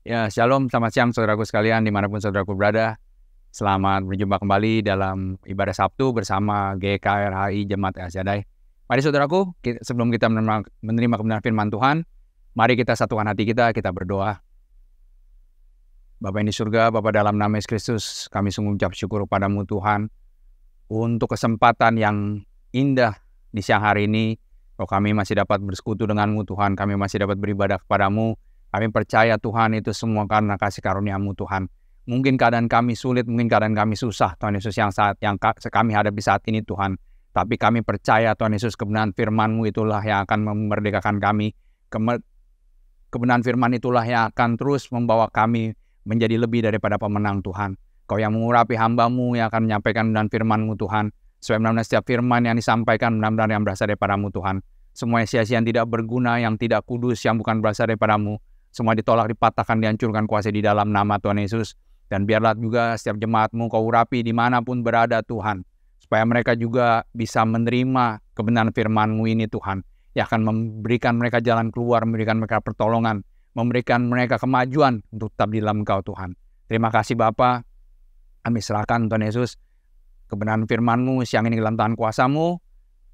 Ya, shalom, selamat siang saudaraku sekalian dimanapun saudaraku berada. Selamat berjumpa kembali dalam ibadah Sabtu bersama GKRHI Jemaat El Shaddai. Mari saudaraku, sebelum kita menerima kebenaran firman Tuhan, mari kita satukan hati kita berdoa. Bapa yang di surga, Bapa dalam nama Yesus Kristus, kami sungguh ucap syukur padamu Tuhan, untuk kesempatan yang indah di siang hari ini, bahwa kami masih dapat bersekutu denganmu Tuhan, kami masih dapat beribadah kepadamu. Kami percaya Tuhan itu semua karena kasih karunia-Mu Tuhan. Mungkin keadaan kami sulit, mungkin keadaan kami susah Tuhan Yesus yang kami hadapi saat ini Tuhan. Tapi kami percaya Tuhan Yesus kebenaran firman-Mu itulah yang akan memerdekakan kami. Kebenaran firman itulah yang akan terus membawa kami menjadi lebih daripada pemenang Tuhan. Kau yang mengurapi hamba-Mu yang akan menyampaikan kebenaran firman-Mu Tuhan. Supaya benar-benar setiap firman yang disampaikan benar-benar yang berasal daripada-Mu Tuhan. Semua sia-sia yang tidak berguna, yang tidak kudus, yang bukan berasal daripada-Mu. Semua ditolak, dipatahkan, dihancurkan kuasa di dalam nama Tuhan Yesus. Dan biarlah juga setiap jemaat-Mu Kau urapi dimanapun berada Tuhan. Supaya mereka juga bisa menerima kebenaran firman-Mu ini Tuhan. Yang akan memberikan mereka jalan keluar, memberikan mereka pertolongan. Memberikan mereka kemajuan untuk tetap di dalam Engkau Tuhan. Terima kasih Bapa. Kami serahkan Tuhan Yesus kebenaran firman-Mu siang ini dalam tangan kuasa-Mu.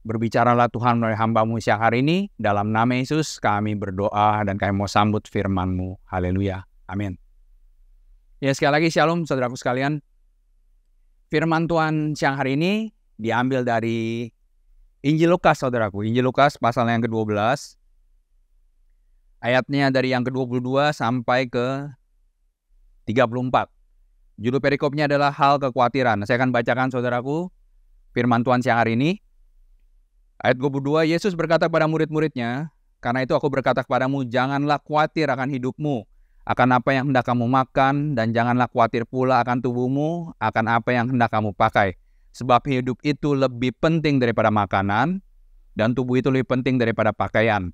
Berbicaralah Tuhan melalui hamba-Mu siang hari ini. Dalam nama Yesus kami berdoa dan kami mau sambut firman-Mu. Haleluya. Amin. Ya, sekali lagi shalom saudaraku sekalian. Firman Tuhan siang hari ini diambil dari Injil Lukas saudaraku. Injil Lukas pasal yang ke-12. Ayatnya dari yang ke-22 sampai ke 34. Judul perikopnya adalah hal kekhawatiran. Saya akan bacakan saudaraku firman Tuhan siang hari ini. Ayat 22, Yesus berkata kepada murid-muridnya, karena itu aku berkata kepadamu, janganlah khawatir akan hidupmu, akan apa yang hendak kamu makan, dan janganlah khawatir pula akan tubuhmu, akan apa yang hendak kamu pakai. Sebab hidup itu lebih penting daripada makanan, dan tubuh itu lebih penting daripada pakaian.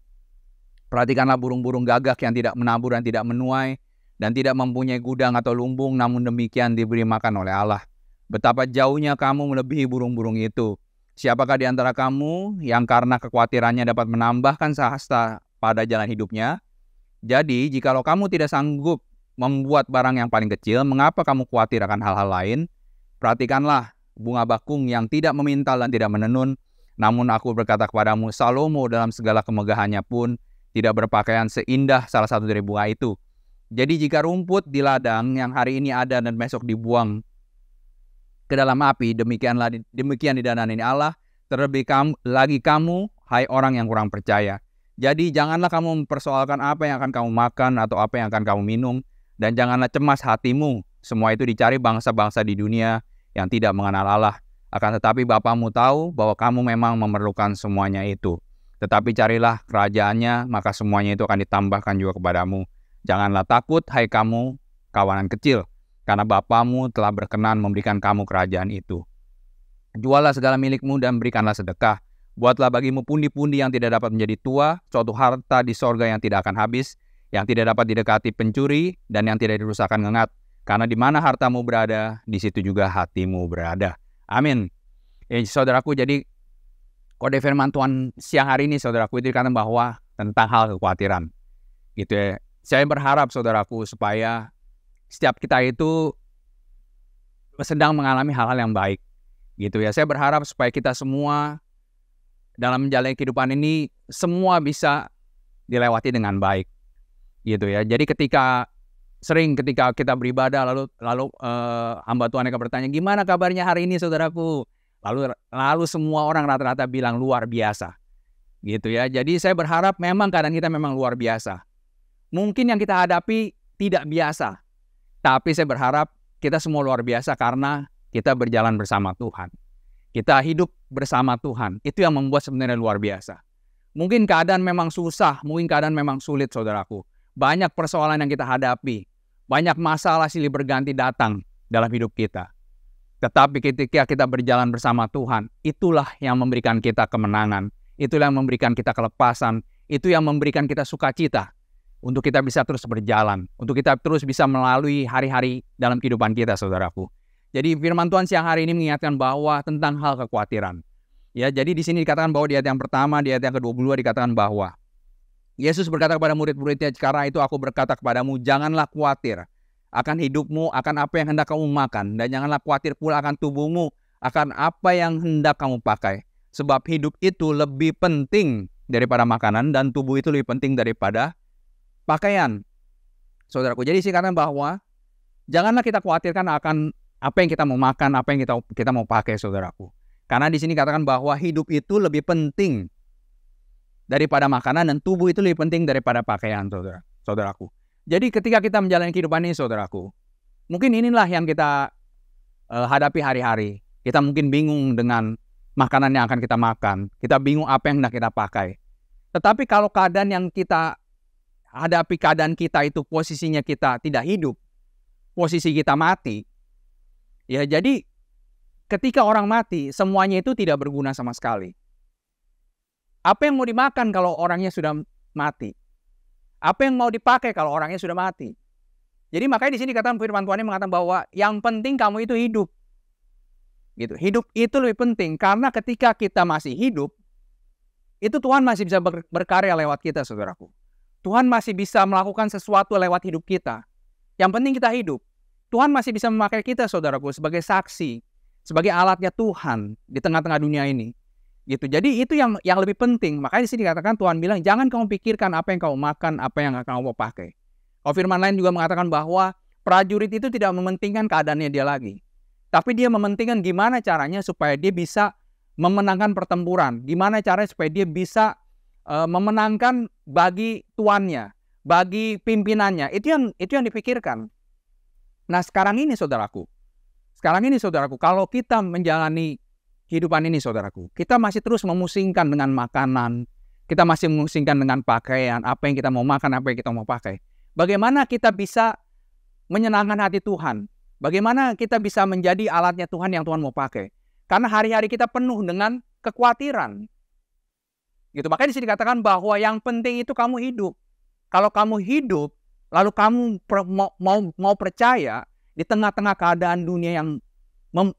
Perhatikanlah burung-burung gagak yang tidak menabur dan tidak menuai, dan tidak mempunyai gudang atau lumbung, namun demikian diberi makan oleh Allah. Betapa jauhnya kamu melebihi burung-burung itu. Siapakah di antara kamu yang karena kekhawatirannya dapat menambahkan sehasta pada jalan hidupnya? Jadi, jikalau kamu tidak sanggup membuat barang yang paling kecil, mengapa kamu khawatir akan hal-hal lain? Perhatikanlah bunga bakung yang tidak memintal dan tidak menenun. Namun aku berkata kepadamu, Salomo dalam segala kemegahannya pun tidak berpakaian seindah salah satu dari bunga itu. Jadi jika rumput di ladang yang hari ini ada dan besok dibuang ke dalam api, demikian didanani Allah, terlebih lagi kamu, hai orang yang kurang percaya. Jadi janganlah kamu mempersoalkan apa yang akan kamu makan atau apa yang akan kamu minum, dan janganlah cemas hatimu. Semua itu dicari bangsa-bangsa di dunia yang tidak mengenal Allah. Akan tetapi Bapamu tahu bahwa kamu memang memerlukan semuanya itu. Tetapi carilah kerajaannya, maka semuanya itu akan ditambahkan juga kepadamu. Janganlah takut, hai kamu, kawanan kecil, karena Bapamu telah berkenan memberikan kamu kerajaan itu. Juallah segala milikmu dan berikanlah sedekah. Buatlah bagimu pundi-pundi yang tidak dapat menjadi tua, suatu harta di sorga yang tidak akan habis, yang tidak dapat didekati pencuri, dan yang tidak dirusakkan ngengat. Karena di mana hartamu berada, di situ juga hatimu berada. Amin. Saudaraku, jadi kode firman Tuhan siang hari ini, saudaraku, itu dikatakan bahwa tentang hal kekhawatiran. Gitu ya. Saya berharap, saudaraku, supaya setiap kita itu sedang mengalami hal-hal yang baik, gitu ya. Saya berharap supaya kita semua dalam menjalani kehidupan ini semua bisa dilewati dengan baik, gitu ya. Jadi ketika kita beribadah lalu hamba Tuhan akan bertanya, gimana kabarnya hari ini saudaraku? Lalu semua orang rata-rata bilang luar biasa, gitu ya. Jadi saya berharap memang keadaan kita memang luar biasa. Mungkin yang kita hadapi tidak biasa. Tapi saya berharap kita semua luar biasa karena kita berjalan bersama Tuhan. Kita hidup bersama Tuhan. Itu yang membuat sebenarnya luar biasa. Mungkin keadaan memang susah, mungkin keadaan memang sulit saudaraku. Banyak persoalan yang kita hadapi. Banyak masalah silih berganti datang dalam hidup kita. Tetapi ketika kita berjalan bersama Tuhan, itulah yang memberikan kita kemenangan. Itulah yang memberikan kita kelepasan. Itu yang memberikan kita sukacita. Untuk kita bisa terus berjalan, untuk kita terus bisa melalui hari-hari dalam kehidupan kita, saudaraku. Jadi firman Tuhan siang hari ini mengingatkan bahwa tentang hal kekhawatiran. Ya, jadi di sini dikatakan bahwa di ayat yang pertama, di ayat yang ke-22 dikatakan bahwa Yesus berkata kepada murid-muridnya, "Karena itu aku berkata kepadamu, janganlah khawatir akan hidupmu, akan apa yang hendak kamu makan, dan janganlah khawatir pula akan tubuhmu, akan apa yang hendak kamu pakai. Sebab hidup itu lebih penting daripada makanan, dan tubuh itu lebih penting daripada pakaian." Saudaraku, jadi sih kata bahwa janganlah kita khawatirkan akan apa yang kita mau makan, apa yang kita mau pakai, saudaraku. Karena di sini katakan bahwa hidup itu lebih penting daripada makanan, dan tubuh itu lebih penting daripada pakaian, saudaraku. Jadi ketika kita menjalani kehidupan ini, saudaraku, mungkin inilah yang kita hadapi hari-hari. Kita mungkin bingung dengan makanan yang akan kita makan. Kita bingung apa yang hendak kita pakai. Tetapi kalau keadaan yang kita hadapi, keadaan kita itu posisinya kita tidak hidup, posisi kita mati, ya jadi ketika orang mati, semuanya itu tidak berguna sama sekali. Apa yang mau dimakan kalau orangnya sudah mati? Apa yang mau dipakai kalau orangnya sudah mati? Jadi makanya di sini katakan firman Tuhan mengatakan bahwa yang penting kamu itu hidup. Gitu. Hidup itu lebih penting karena ketika kita masih hidup, itu Tuhan masih bisa berkarya lewat kita, saudaraku. Tuhan masih bisa melakukan sesuatu lewat hidup kita. Yang penting kita hidup. Tuhan masih bisa memakai kita, saudaraku, sebagai saksi, sebagai alatnya Tuhan di tengah-tengah dunia ini. Gitu. Jadi itu yang lebih penting. Makanya di sini dikatakan Tuhan bilang, jangan kamu pikirkan apa yang kamu makan, apa yang kamu mau pakai. Kalau firman lain juga mengatakan bahwa prajurit itu tidak mementingkan keadaannya dia lagi. Tapi dia mementingkan gimana caranya supaya dia bisa memenangkan pertempuran. Gimana caranya supaya dia bisa memenangkan bagi tuannya, bagi pimpinannya. Itu yang dipikirkan. Nah sekarang ini saudaraku, kalau kita menjalani kehidupan ini, saudaraku, kita masih terus memusingkan dengan makanan, kita masih memusingkan dengan pakaian, apa yang kita mau makan, apa yang kita mau pakai. Bagaimana kita bisa menyenangkan hati Tuhan? Bagaimana kita bisa menjadi alatnya Tuhan yang Tuhan mau pakai? Karena hari-hari kita penuh dengan kekhawatiran. Gitu. Makanya di sini dikatakan bahwa yang penting itu kamu hidup. Kalau kamu hidup, lalu kamu mau percaya di tengah-tengah keadaan dunia yang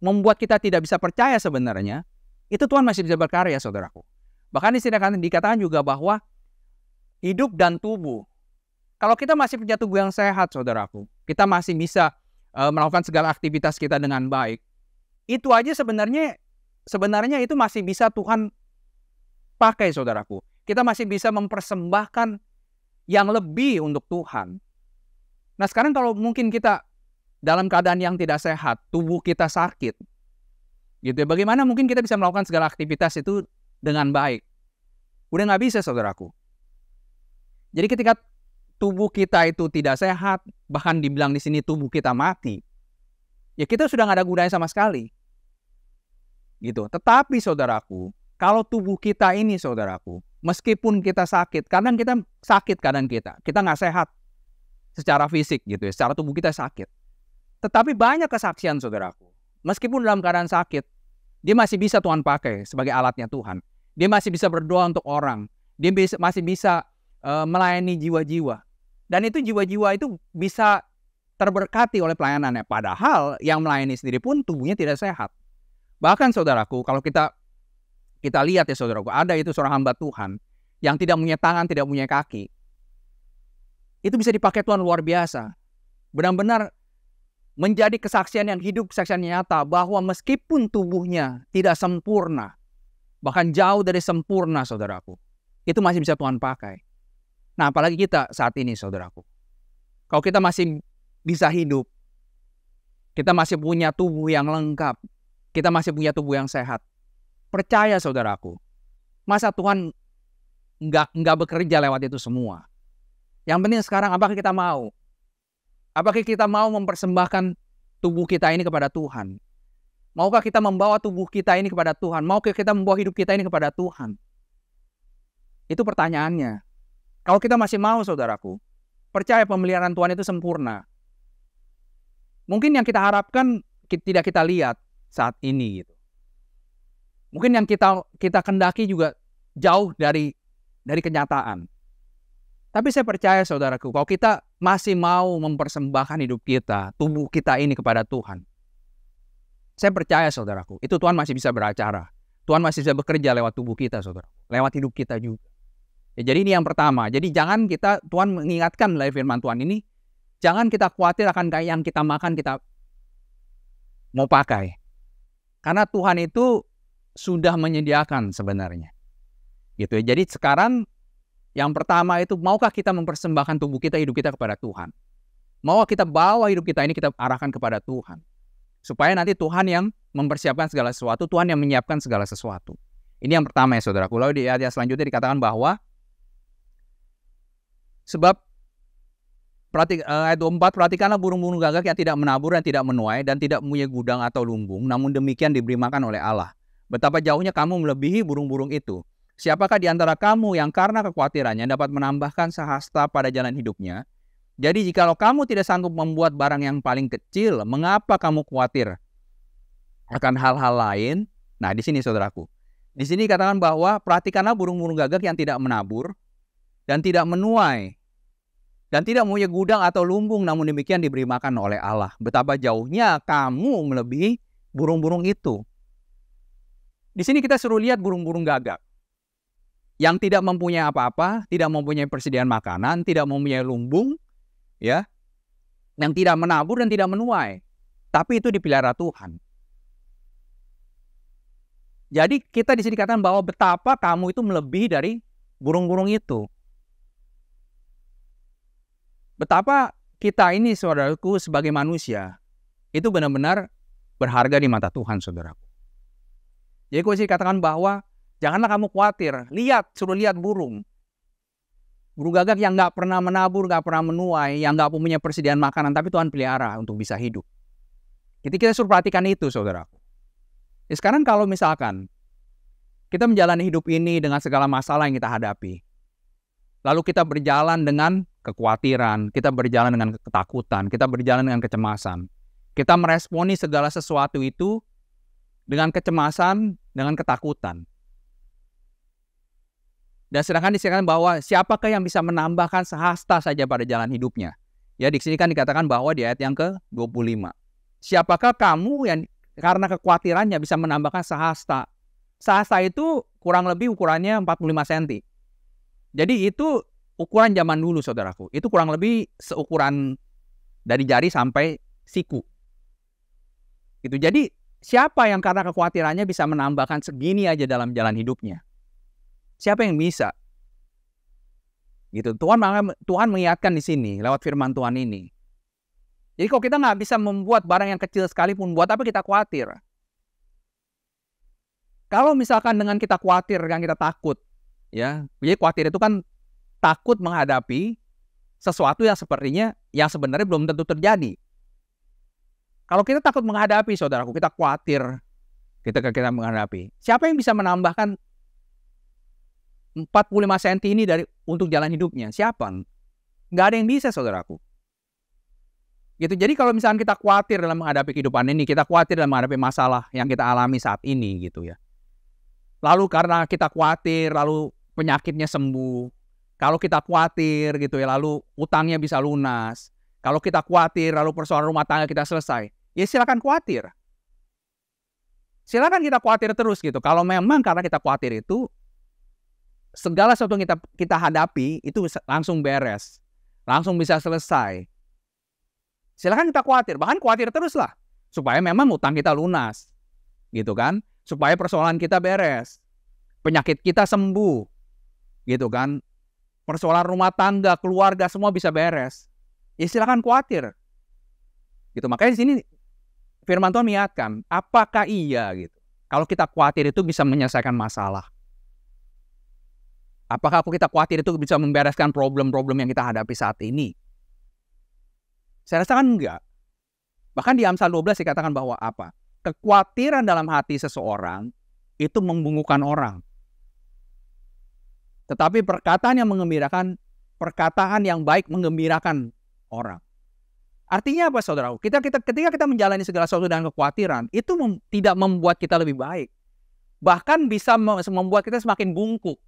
membuat kita tidak bisa percaya sebenarnya, itu Tuhan masih bisa berkarya, saudaraku. Bahkan di sini dikatakan juga bahwa hidup dan tubuh. Kalau kita masih punya tubuh yang sehat, saudaraku, kita masih bisa melakukan segala aktivitas kita dengan baik. Itu aja sebenarnya itu masih bisa Tuhan pakai, saudaraku. Kita masih bisa mempersembahkan yang lebih untuk Tuhan. Nah sekarang kalau mungkin kita dalam keadaan yang tidak sehat, tubuh kita sakit, gitu ya, bagaimana mungkin kita bisa melakukan segala aktivitas itu dengan baik? Udah nggak bisa, saudaraku. Jadi ketika tubuh kita itu tidak sehat, bahkan dibilang di sini tubuh kita mati, ya kita sudah nggak ada gunanya sama sekali. Gitu. Tetapi saudaraku, kalau tubuh kita ini, saudaraku, meskipun kita sakit, kadang kita sakit, kadang kita nggak sehat secara fisik, gitu ya, secara tubuh kita sakit. Tetapi banyak kesaksian, saudaraku. Meskipun dalam keadaan sakit, dia masih bisa Tuhan pakai sebagai alatnya Tuhan. Dia masih bisa berdoa untuk orang. Dia masih bisa melayani jiwa-jiwa. Dan itu jiwa-jiwa itu bisa terberkati oleh pelayanannya. Padahal yang melayani sendiri pun tubuhnya tidak sehat. Bahkan, saudaraku, kalau kita lihat ya, saudaraku, ada itu seorang hamba Tuhan yang tidak punya tangan, tidak punya kaki. Itu bisa dipakai Tuhan luar biasa. Benar-benar menjadi kesaksian yang hidup, kesaksian yang nyata bahwa meskipun tubuhnya tidak sempurna, bahkan jauh dari sempurna, saudaraku, itu masih bisa Tuhan pakai. Nah, apalagi kita saat ini, saudaraku. Kalau kita masih bisa hidup, kita masih punya tubuh yang lengkap, kita masih punya tubuh yang sehat, percaya, saudaraku, masa Tuhan nggak bekerja lewat itu semua? Yang penting sekarang, apakah kita mau? Apakah kita mau mempersembahkan tubuh kita ini kepada Tuhan? Maukah kita membawa tubuh kita ini kepada Tuhan? Maukah kita membawa hidup kita ini kepada Tuhan? Itu pertanyaannya. Kalau kita masih mau, saudaraku, percaya pemeliharaan Tuhan itu sempurna. Mungkin yang kita harapkan tidak kita lihat saat ini, gitu. Mungkin yang kita kendaki juga jauh dari kenyataan. Tapi saya percaya, saudaraku, kalau kita masih mau mempersembahkan hidup kita, tubuh kita ini kepada Tuhan, saya percaya, saudaraku, itu Tuhan masih bisa beracara. Tuhan masih bisa bekerja lewat tubuh kita, saudaraku, lewat hidup kita juga. Ya, jadi ini yang pertama. Jadi jangan kita, Tuhan mengingatkan melalui firman Tuhan ini, jangan kita khawatir akan kayak yang kita makan kita mau pakai. Karena Tuhan itu sudah menyediakan sebenarnya. Gitu ya. Jadi sekarang yang pertama itu, maukah kita mempersembahkan tubuh kita, hidup kita kepada Tuhan? Maukah kita bawa hidup kita ini kita arahkan kepada Tuhan? Supaya nanti Tuhan yang mempersiapkan segala sesuatu, Tuhan yang menyiapkan segala sesuatu. Ini yang pertama ya saudaraku. Lalu di ayat selanjutnya dikatakan bahwa sebab ayat 24, perhatikanlah burung-burung gagak yang tidak menabur dan tidak menuai dan tidak mempunyai gudang atau lumbung, namun demikian diberi makan oleh Allah. Betapa jauhnya kamu melebihi burung-burung itu. Siapakah di antara kamu yang karena kekhawatirannya dapat menambahkan sehasta pada jalan hidupnya? Jadi jikalau kamu tidak sanggup membuat barang yang paling kecil, mengapa kamu khawatir akan hal-hal lain? Nah, di sini saudaraku. Di sini katakan bahwa perhatikanlah burung-burung gagak yang tidak menabur dan tidak menuai dan tidak mempunyai gudang atau lumbung, namun demikian diberi makan oleh Allah. Betapa jauhnya kamu melebihi burung-burung itu. Di sini kita suruh lihat burung-burung gagak yang tidak mempunyai apa-apa, tidak mempunyai persediaan makanan, tidak mempunyai lumbung, ya, yang tidak menabur dan tidak menuai. Tapi itu dipelihara Tuhan. Jadi kita di sini katakan bahwa betapa kamu itu melebihi dari burung-burung itu. Betapa kita ini, saudaraku, sebagai manusia, itu benar-benar berharga di mata Tuhan, saudaraku. Jadi aku sih katakan bahwa janganlah kamu khawatir. Lihat, suruh lihat burung. Burung gagak yang nggak pernah menabur, nggak pernah menuai, yang nggak punya persediaan makanan, tapi Tuhan pelihara untuk bisa hidup. Jadi kita suruh perhatikan itu, saudaraku. Ya, sekarang kalau misalkan kita menjalani hidup ini dengan segala masalah yang kita hadapi, lalu kita berjalan dengan kekhawatiran, kita berjalan dengan ketakutan, kita berjalan dengan kecemasan. Kita meresponi segala sesuatu itu dengan kecemasan, dengan ketakutan. Dan sedangkan disini bahwa siapakah yang bisa menambahkan sehasta saja pada jalan hidupnya? Ya, di sini kan dikatakan bahwa di ayat yang ke-25. Siapakah kamu yang karena kekhawatirannya bisa menambahkan sehasta? Sehasta itu kurang lebih ukurannya 45 cm. Jadi itu ukuran zaman dulu, saudaraku. Itu kurang lebih seukuran dari jari sampai siku. Gitu. Jadi siapa yang karena kekhawatirannya bisa menambahkan segini aja dalam jalan hidupnya? Siapa yang bisa? Gitu. Tuhan mengingatkan di sini lewat firman Tuhan ini. Jadi kalau kita nggak bisa membuat barang yang kecil sekalipun, buat apa kita khawatir? Kalau misalkan dengan kita khawatir, dengan kita takut, ya, jadi khawatir itu kan takut menghadapi sesuatu yang sepertinya yang sebenarnya belum tentu terjadi. Kalau kita takut menghadapi, saudaraku, kita khawatir kita menghadapi. Siapa yang bisa menambahkan 45 cm ini untuk jalan hidupnya? Siapa? Nggak ada yang bisa, saudaraku. Gitu. Jadi kalau misalkan kita khawatir dalam menghadapi kehidupan ini, kita khawatir dalam menghadapi masalah yang kita alami saat ini, gitu ya. Lalu karena kita khawatir, lalu penyakitnya sembuh. Kalau kita khawatir, gitu ya, lalu utangnya bisa lunas. Kalau kita khawatir, lalu persoalan rumah tangga kita selesai. Ya silakan khawatir. Silakan kita khawatir terus, gitu. Kalau memang karena kita khawatir itu, segala sesuatu yang kita hadapi itu langsung beres, langsung bisa selesai. Silakan kita khawatir, bahkan khawatir terus lah, supaya memang utang kita lunas, gitu kan? Supaya persoalan kita beres, penyakit kita sembuh, gitu kan? Persoalan rumah tangga, keluarga semua bisa beres. Ya silakan khawatir, gitu. Makanya di sini firman Tuhan mengingatkan, apakah iya gitu? Kalau kita khawatir itu bisa menyelesaikan masalah? Apakah kita khawatir itu bisa membereskan problem-problem yang kita hadapi saat ini? Saya rasa kan enggak. Bahkan di Amsal 12 dikatakan bahwa apa? Kekhawatiran dalam hati seseorang itu membungkukkan orang. Tetapi perkataan yang mengembirakan, perkataan yang baik menggembirakan orang. Artinya apa, saudara? Ketika kita menjalani segala sesuatu dengan kekhawatiran, itu tidak membuat kita lebih baik. Bahkan bisa membuat kita semakin bungkuk.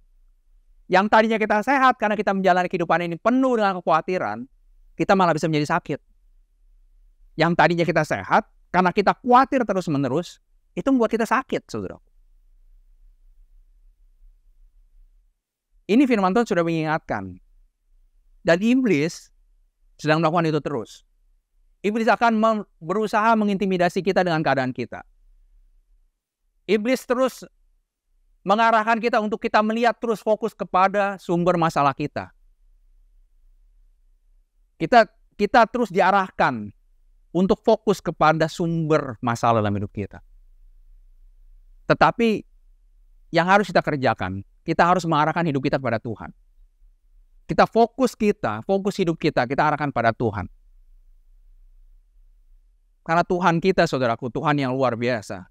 Yang tadinya kita sehat karena kita menjalani kehidupan ini penuh dengan kekhawatiran, kita malah bisa menjadi sakit. Yang tadinya kita sehat, karena kita khawatir terus-menerus, itu membuat kita sakit, saudara. Ini firman Tuhan sudah mengingatkan. Dan iblis sedang melakukan itu terus. Iblis akan berusaha mengintimidasi kita dengan keadaan kita. Iblis terus mengarahkan kita untuk kita melihat terus fokus kepada sumber masalah kita. Kita terus diarahkan untuk fokus kepada sumber masalah dalam hidup kita. Tetapi yang harus kita kerjakan, kita harus mengarahkan hidup kita kepada Tuhan. Fokus hidup kita arahkan pada Tuhan. Karena Tuhan kita, saudaraku, Tuhan yang luar biasa.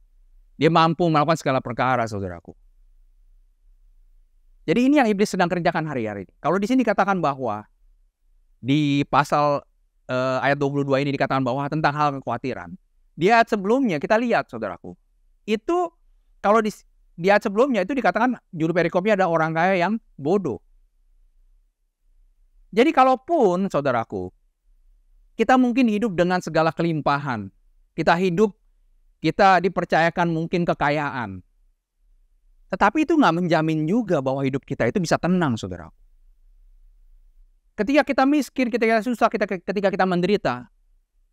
Dia mampu melakukan segala perkara, saudaraku. Jadi ini yang iblis sedang kerjakan hari-hari ini. Kalau di sini dikatakan bahwa di pasal ayat 22 ini dikatakan bahwa tentang hal kekhawatiran. Di ayat sebelumnya kita lihat, saudaraku. Itu kalau di ayat sebelumnya itu dikatakan judul perikopnya ada orang kaya yang bodoh. Jadi kalaupun, saudaraku, kita mungkin hidup dengan segala kelimpahan. Kita dipercayakan mungkin kekayaan. Tetapi itu nggak menjamin juga bahwa hidup kita itu bisa tenang, saudaraku. Ketika kita miskin, ketika kita susah, ketika kita menderita,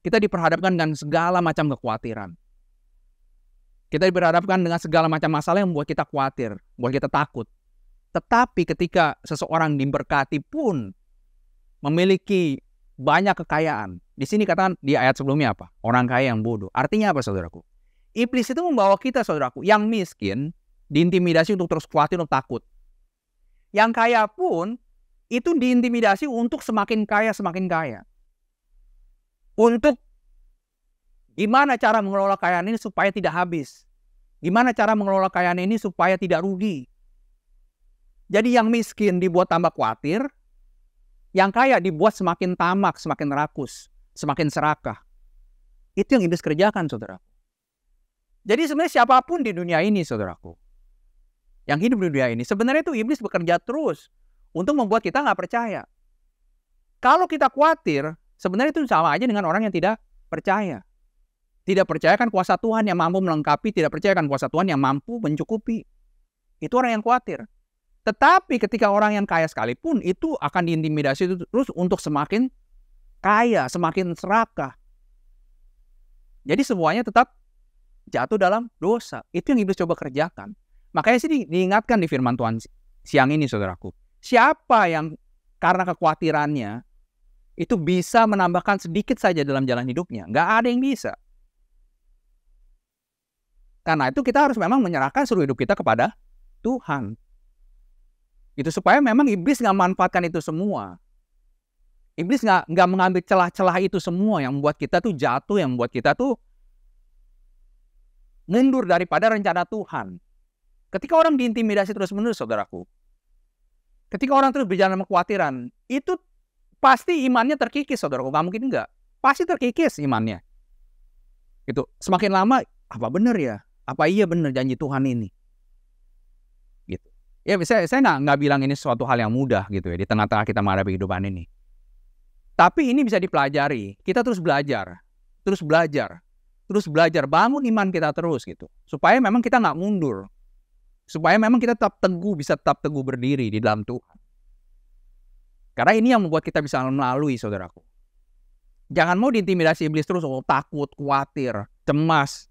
kita diperhadapkan dengan segala macam kekhawatiran. Kita diperhadapkan dengan segala macam masalah yang membuat kita khawatir, membuat kita takut. Tetapi ketika seseorang diberkati pun memiliki banyak kekayaan. Di sini katakan di ayat sebelumnya apa? Orang kaya yang bodoh. Artinya apa, saudaraku? Iblis itu membawa kita, saudaraku, yang miskin diintimidasi untuk terus khawatir, untuk takut. Yang kaya pun itu diintimidasi untuk semakin kaya. Untuk gimana cara mengelola kekayaan ini supaya tidak habis. Gimana cara mengelola kekayaan ini supaya tidak rugi. Jadi yang miskin dibuat tambah khawatir, yang kaya dibuat semakin tamak, semakin rakus, semakin serakah. Itu yang iblis kerjakan, saudaraku. Jadi sebenarnya siapapun di dunia ini, saudaraku, yang hidup di dunia ini, sebenarnya itu iblis bekerja terus untuk membuat kita nggak percaya. Kalau kita khawatir, sebenarnya itu sama aja dengan orang yang tidak percaya. Tidak percayakan kuasa Tuhan yang mampu melengkapi, tidak percayakan kuasa Tuhan yang mampu mencukupi. Itu orang yang khawatir. Tetapi ketika orang yang kaya sekalipun itu akan diintimidasi terus untuk semakin kaya, semakin serakah. Jadi semuanya tetap jatuh dalam dosa. Itu yang iblis coba kerjakan. Makanya sih diingatkan di firman Tuhan siang ini, saudaraku. Siapa yang karena kekhawatirannya itu bisa menambahkan sedikit saja dalam jalan hidupnya? Nggak ada yang bisa. Karena itu kita harus memang menyerahkan seluruh hidup kita kepada Tuhan. Itu supaya memang iblis nggak manfaatkan itu semua. Iblis nggak mengambil celah-celah itu semua yang membuat kita tuh jatuh, yang membuat kita tuh mundur daripada rencana Tuhan. Ketika orang diintimidasi terus-menerus, saudaraku, ketika orang terus berjalan dalam kekhawatiran, itu pasti imannya terkikis, saudaraku. Nggak mungkin nggak. Pasti terkikis imannya. Gitu. Semakin lama, apa benar ya? Apa iya benar janji Tuhan ini? Gitu. Ya, saya nggak bilang ini suatu hal yang mudah gitu ya di tengah-tengah kita menghadapi kehidupan ini. Tapi ini bisa dipelajari. Kita terus belajar, bangun iman kita terus gitu. Supaya memang kita nggak mundur, supaya memang kita tetap teguh, bisa tetap teguh berdiri di dalam Tuhan. Karena ini yang membuat kita bisa melalui, saudaraku. Jangan mau diintimidasi iblis terus, takut, khawatir, cemas.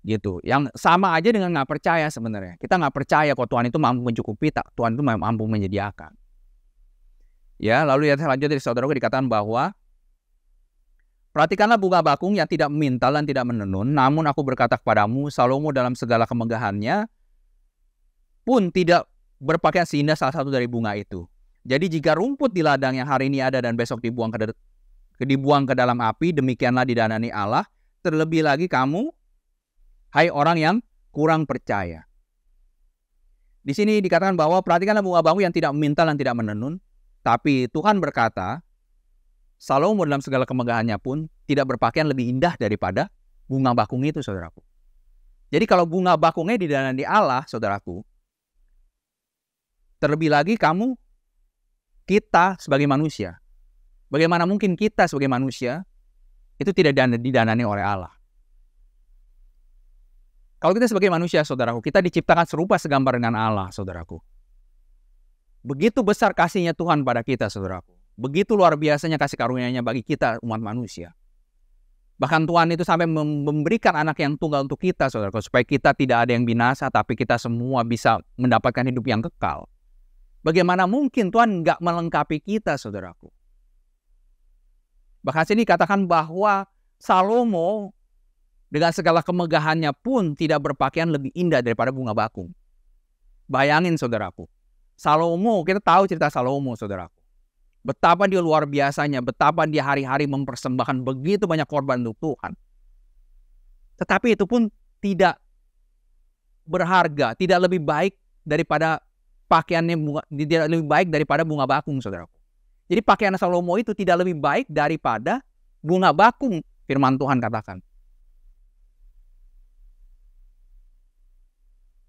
Gitu. Yang sama aja dengan nggak percaya sebenarnya. Kita nggak percaya kalau Tuhan itu mampu mencukupi, Tuhan itu mampu menyediakan. Ya, lalu yang selanjutnya dari saudaraku dikatakan bahwa perhatikanlah bunga bakung yang tidak memintal dan tidak menenun. Namun aku berkata kepadamu, Salomo dalam segala kemegahannya pun tidak berpakaian seindah salah satu dari bunga itu. Jadi jika rumput di ladang yang hari ini ada dan besok dibuang ke dalam api, demikianlah didanani Allah. Terlebih lagi kamu, hai orang yang kurang percaya. Di sini dikatakan bahwa perhatikanlah bunga bakung yang tidak memintal dan tidak menenun. Tapi Tuhan berkata, Salomo dalam segala kemegahannya pun tidak berpakaian lebih indah daripada bunga bakung itu, saudaraku. Jadi kalau bunga bakungnya didanani Allah, saudaraku, terlebih lagi kita sebagai manusia. Bagaimana mungkin kita sebagai manusia itu tidak didanani oleh Allah? Kalau kita sebagai manusia, saudaraku, kita diciptakan serupa segambar dengan Allah, saudaraku. Begitu besar kasihnya Tuhan pada kita, saudaraku. Begitu luar biasanya kasih karunia-Nya bagi kita, umat manusia. Bahkan Tuhan itu sampai memberikan anak yang tunggal untuk kita, saudaraku, supaya kita tidak ada yang binasa, tapi kita semua bisa mendapatkan hidup yang kekal. Bagaimana mungkin Tuhan nggak melengkapi kita, saudaraku? Bahkan sini katakan bahwa Salomo dengan segala kemegahannya pun tidak berpakaian lebih indah daripada bunga bakung. Bayangin, saudaraku. Salomo, kita tahu cerita Salomo, saudaraku. Betapa dia luar biasanya, betapa dia hari-hari mempersembahkan begitu banyak korban untuk Tuhan. Tetapi itu pun tidak berharga, tidak lebih baik daripada pakaiannya tidak lebih baik daripada bunga bakung, saudaraku. Jadi pakaian Salomo itu tidak lebih baik daripada bunga bakung, firman Tuhan katakan.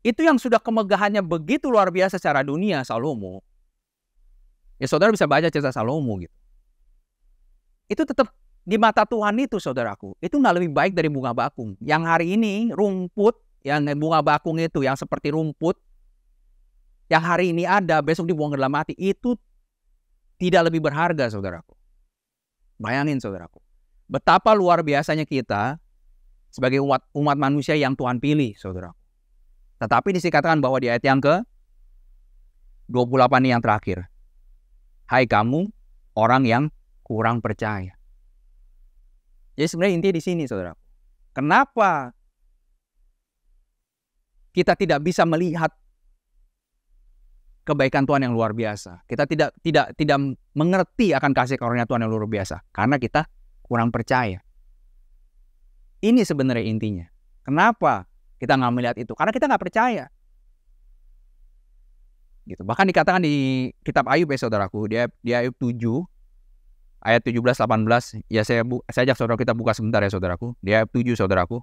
Itu yang sudah kemegahannya begitu luar biasa secara dunia, Salomo. Ya saudara bisa baca cerita Salomo gitu. Itu tetap di mata Tuhan itu, saudaraku. Itu nggak lebih baik dari bunga bakung. Yang hari ini rumput, yang bunga bakung itu yang seperti rumput, yang hari ini ada, besok dibuang ke dalam mati, itu tidak lebih berharga, saudaraku. Bayangin, saudaraku. Betapa luar biasanya kita sebagai umat manusia yang Tuhan pilih, saudaraku. Tetapi dikatakan bahwa di ayat yang ke-28 yang terakhir. Hai kamu, orang yang kurang percaya. Jadi sebenarnya intinya di sini, saudara. Kenapa kita tidak bisa melihat kebaikan Tuhan yang luar biasa? Kita tidak mengerti akan kasih karunia Tuhan yang luar biasa karena kita kurang percaya. Ini sebenarnya intinya. Kenapa kita nggak melihat itu? Karena kita nggak percaya. Gitu. Bahkan dikatakan di kitab Ayub ya saudaraku, di Ayub 7 ayat 17-18, ya saya ajak saudara kita buka sebentar ya saudaraku, di Ayub 7 saudaraku.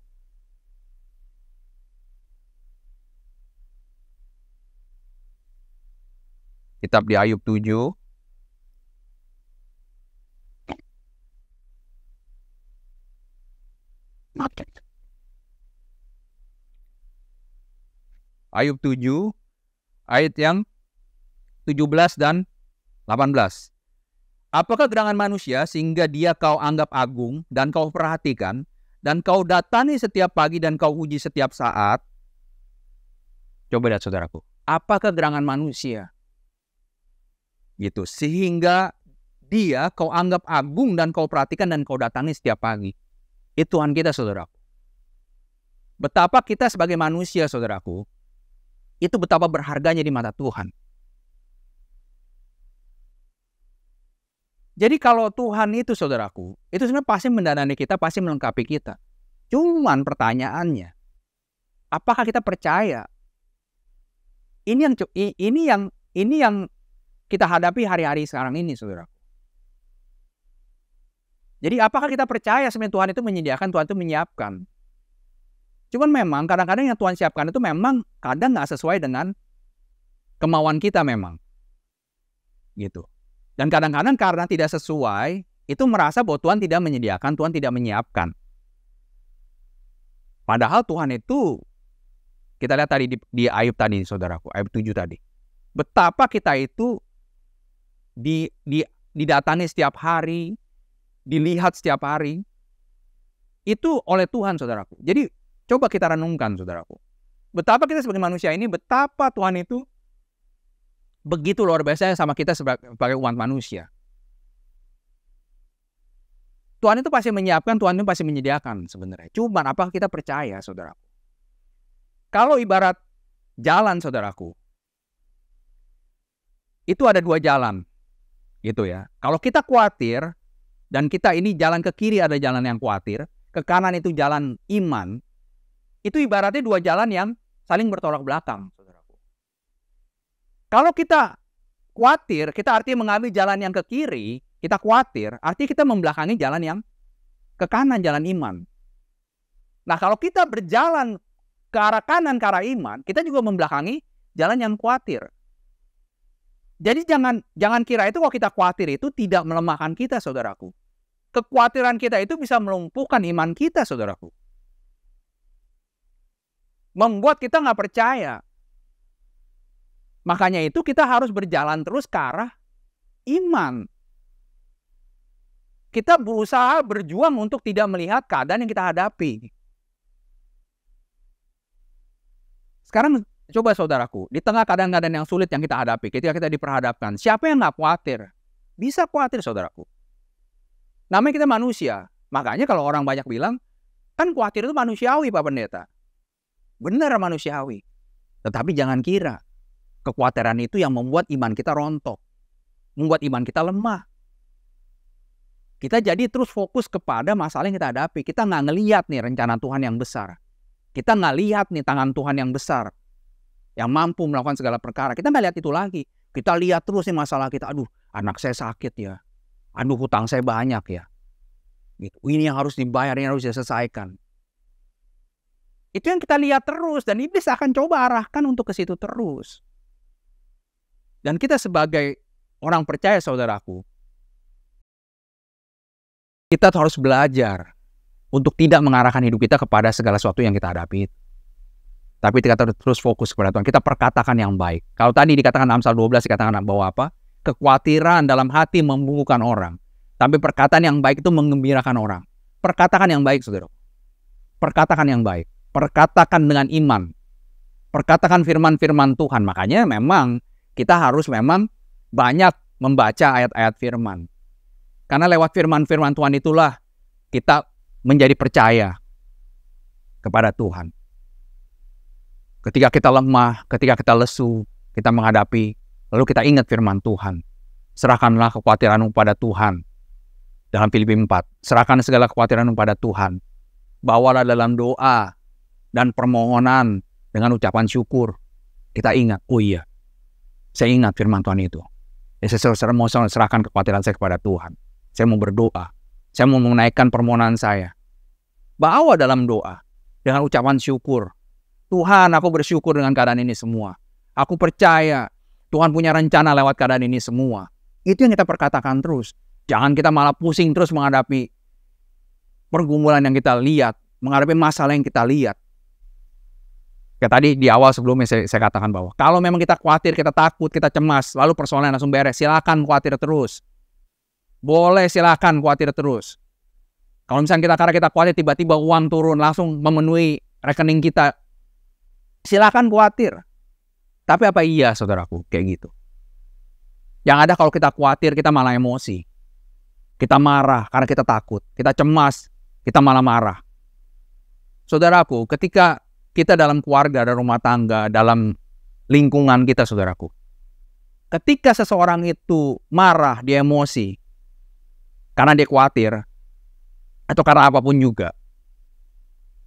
Kitab di Ayub 7 Ayub 7 ayat yang 17 dan 18. Apakah gerangan manusia sehingga dia kau anggap agung dan kau perhatikan dan kau datangi setiap pagi dan kau uji setiap saat? Coba lihat saudaraku. Apakah gerangan manusia? Gitu. Sehingga dia kau anggap agung dan kau perhatikan dan kau datangi setiap pagi. Itu Tuhan kita, saudaraku. Betapa kita sebagai manusia, saudaraku, itu betapa berharganya di mata Tuhan. Jadi kalau Tuhan itu, saudaraku, itu sebenarnya pasti mendanai kita, pasti melengkapi kita. Cuman pertanyaannya, apakah kita percaya? Ini yang kita hadapi hari-hari sekarang ini, saudaraku. Jadi apakah kita percaya sebenarnya Tuhan itu menyediakan, Tuhan itu menyiapkan? Cuman memang kadang-kadang yang Tuhan siapkan itu memang kadang nggak sesuai dengan kemauan kita memang. Gitu. Dan kadang-kadang karena tidak sesuai, itu merasa bahwa Tuhan tidak menyediakan, Tuhan tidak menyiapkan. Padahal Tuhan itu, kita lihat tadi di Ayub tadi, saudaraku, Ayub 7 tadi. Betapa kita itu didatangi setiap hari, dilihat setiap hari, itu oleh Tuhan, saudaraku. Jadi, coba kita renungkan, saudaraku. Betapa kita sebagai manusia ini, betapa Tuhan itu begitu luar biasa sama kita sebagai umat manusia. Tuhan itu pasti menyiapkan, Tuhan itu pasti menyediakan sebenarnya. Cuman apakah kita percaya, saudaraku? Kalau ibarat jalan, saudaraku, itu ada dua jalan, gitu ya. Kalau kita khawatir, dan kita ini jalan ke kiri ada jalan yang khawatir, ke kanan itu jalan iman, itu ibaratnya dua jalan yang saling bertolak belakang, saudaraku. Kalau kita khawatir, kita artinya mengambil jalan yang ke kiri, kita khawatir, artinya kita membelakangi jalan yang ke kanan, jalan iman. Nah, kalau kita berjalan ke arah kanan, ke arah iman, kita juga membelakangi jalan yang khawatir. Jadi jangan kira itu kalau kita khawatir itu tidak melemahkan kita, saudaraku. Kekhawatiran kita itu bisa melumpuhkan iman kita, saudaraku. Membuat kita nggak percaya. Makanya itu kita harus berjalan terus ke arah iman. Kita berusaha berjuang untuk tidak melihat keadaan yang kita hadapi. Sekarang coba saudaraku, di tengah keadaan-keadaan yang sulit yang kita hadapi, ketika kita diperhadapkan, siapa yang nggak khawatir? Bisa khawatir saudaraku. Namanya kita manusia. Makanya kalau orang banyak bilang, kan khawatir itu manusiawi Pak Pendeta. Benar manusiawi. Tetapi jangan kira kekhawatiran itu yang membuat iman kita rontok. Membuat iman kita lemah. Kita jadi terus fokus kepada masalah yang kita hadapi. Kita nggak ngelihat nih rencana Tuhan yang besar. Kita nggak lihat nih tangan Tuhan yang besar. Yang mampu melakukan segala perkara. Kita nggak lihat itu lagi. Kita lihat terus nih masalah kita. Aduh, anak saya sakit ya. Aduh, hutang saya banyak ya. Gitu. Ini yang harus dibayar, ini yang harus diselesaikan. Itu yang kita lihat terus. Dan iblis akan coba arahkan untuk ke situ terus. Dan kita sebagai orang percaya saudaraku, kita harus belajar untuk tidak mengarahkan hidup kita kepada segala sesuatu yang kita hadapi. Tapi kita terus fokus kepada Tuhan. Kita perkatakan yang baik. Kalau tadi dikatakan Amsal 12, dikatakan bahwa apa? Kekhawatiran dalam hati membungkukkan orang. Tapi perkataan yang baik itu menggembirakan orang. Perkatakan yang baik, saudara. Perkatakan yang baik. Perkatakan dengan iman. Perkatakan firman-firman Tuhan. Makanya memang kita harus memang banyak membaca ayat-ayat firman. Karena lewat firman-firman Tuhan itulah kita menjadi percaya kepada Tuhan. Ketika kita lemah, ketika kita lesu, kita menghadapi, lalu kita ingat firman Tuhan. Serahkanlah kekhawatiranmu pada Tuhan. Dalam Filipi 4, serahkan segala kekhawatiranmu pada Tuhan. Bawalah dalam doa dan permohonan dengan ucapan syukur. Kita ingat, oh iya, saya ingat firman Tuhan itu. Saya mau serahkan kekhawatiran saya kepada Tuhan. Saya mau berdoa. Saya mau menaikkan permohonan saya. Bawa dalam doa dengan ucapan syukur. Tuhan, aku bersyukur dengan keadaan ini semua. Aku percaya Tuhan punya rencana lewat keadaan ini semua. Itu yang kita perkatakan terus. Jangan kita malah pusing terus menghadapi pergumulan yang kita lihat, menghadapi masalah yang kita lihat. Kayak tadi di awal sebelumnya saya katakan bahwa kalau memang kita khawatir, kita takut, kita cemas, lalu persoalan langsung beres, silakan khawatir terus. Boleh silakan khawatir terus. Kalau misalnya karena kita khawatir tiba-tiba uang turun langsung memenuhi rekening kita, silakan khawatir. Tapi apa iya saudaraku kayak gitu? Yang ada kalau kita khawatir kita malah emosi. Kita marah karena kita takut. Kita cemas, kita malah marah. Saudaraku, ketika kita dalam keluarga, dalam rumah tangga, dalam lingkungan kita saudaraku, ketika seseorang itu marah, dia emosi, karena dia khawatir, atau karena apapun juga,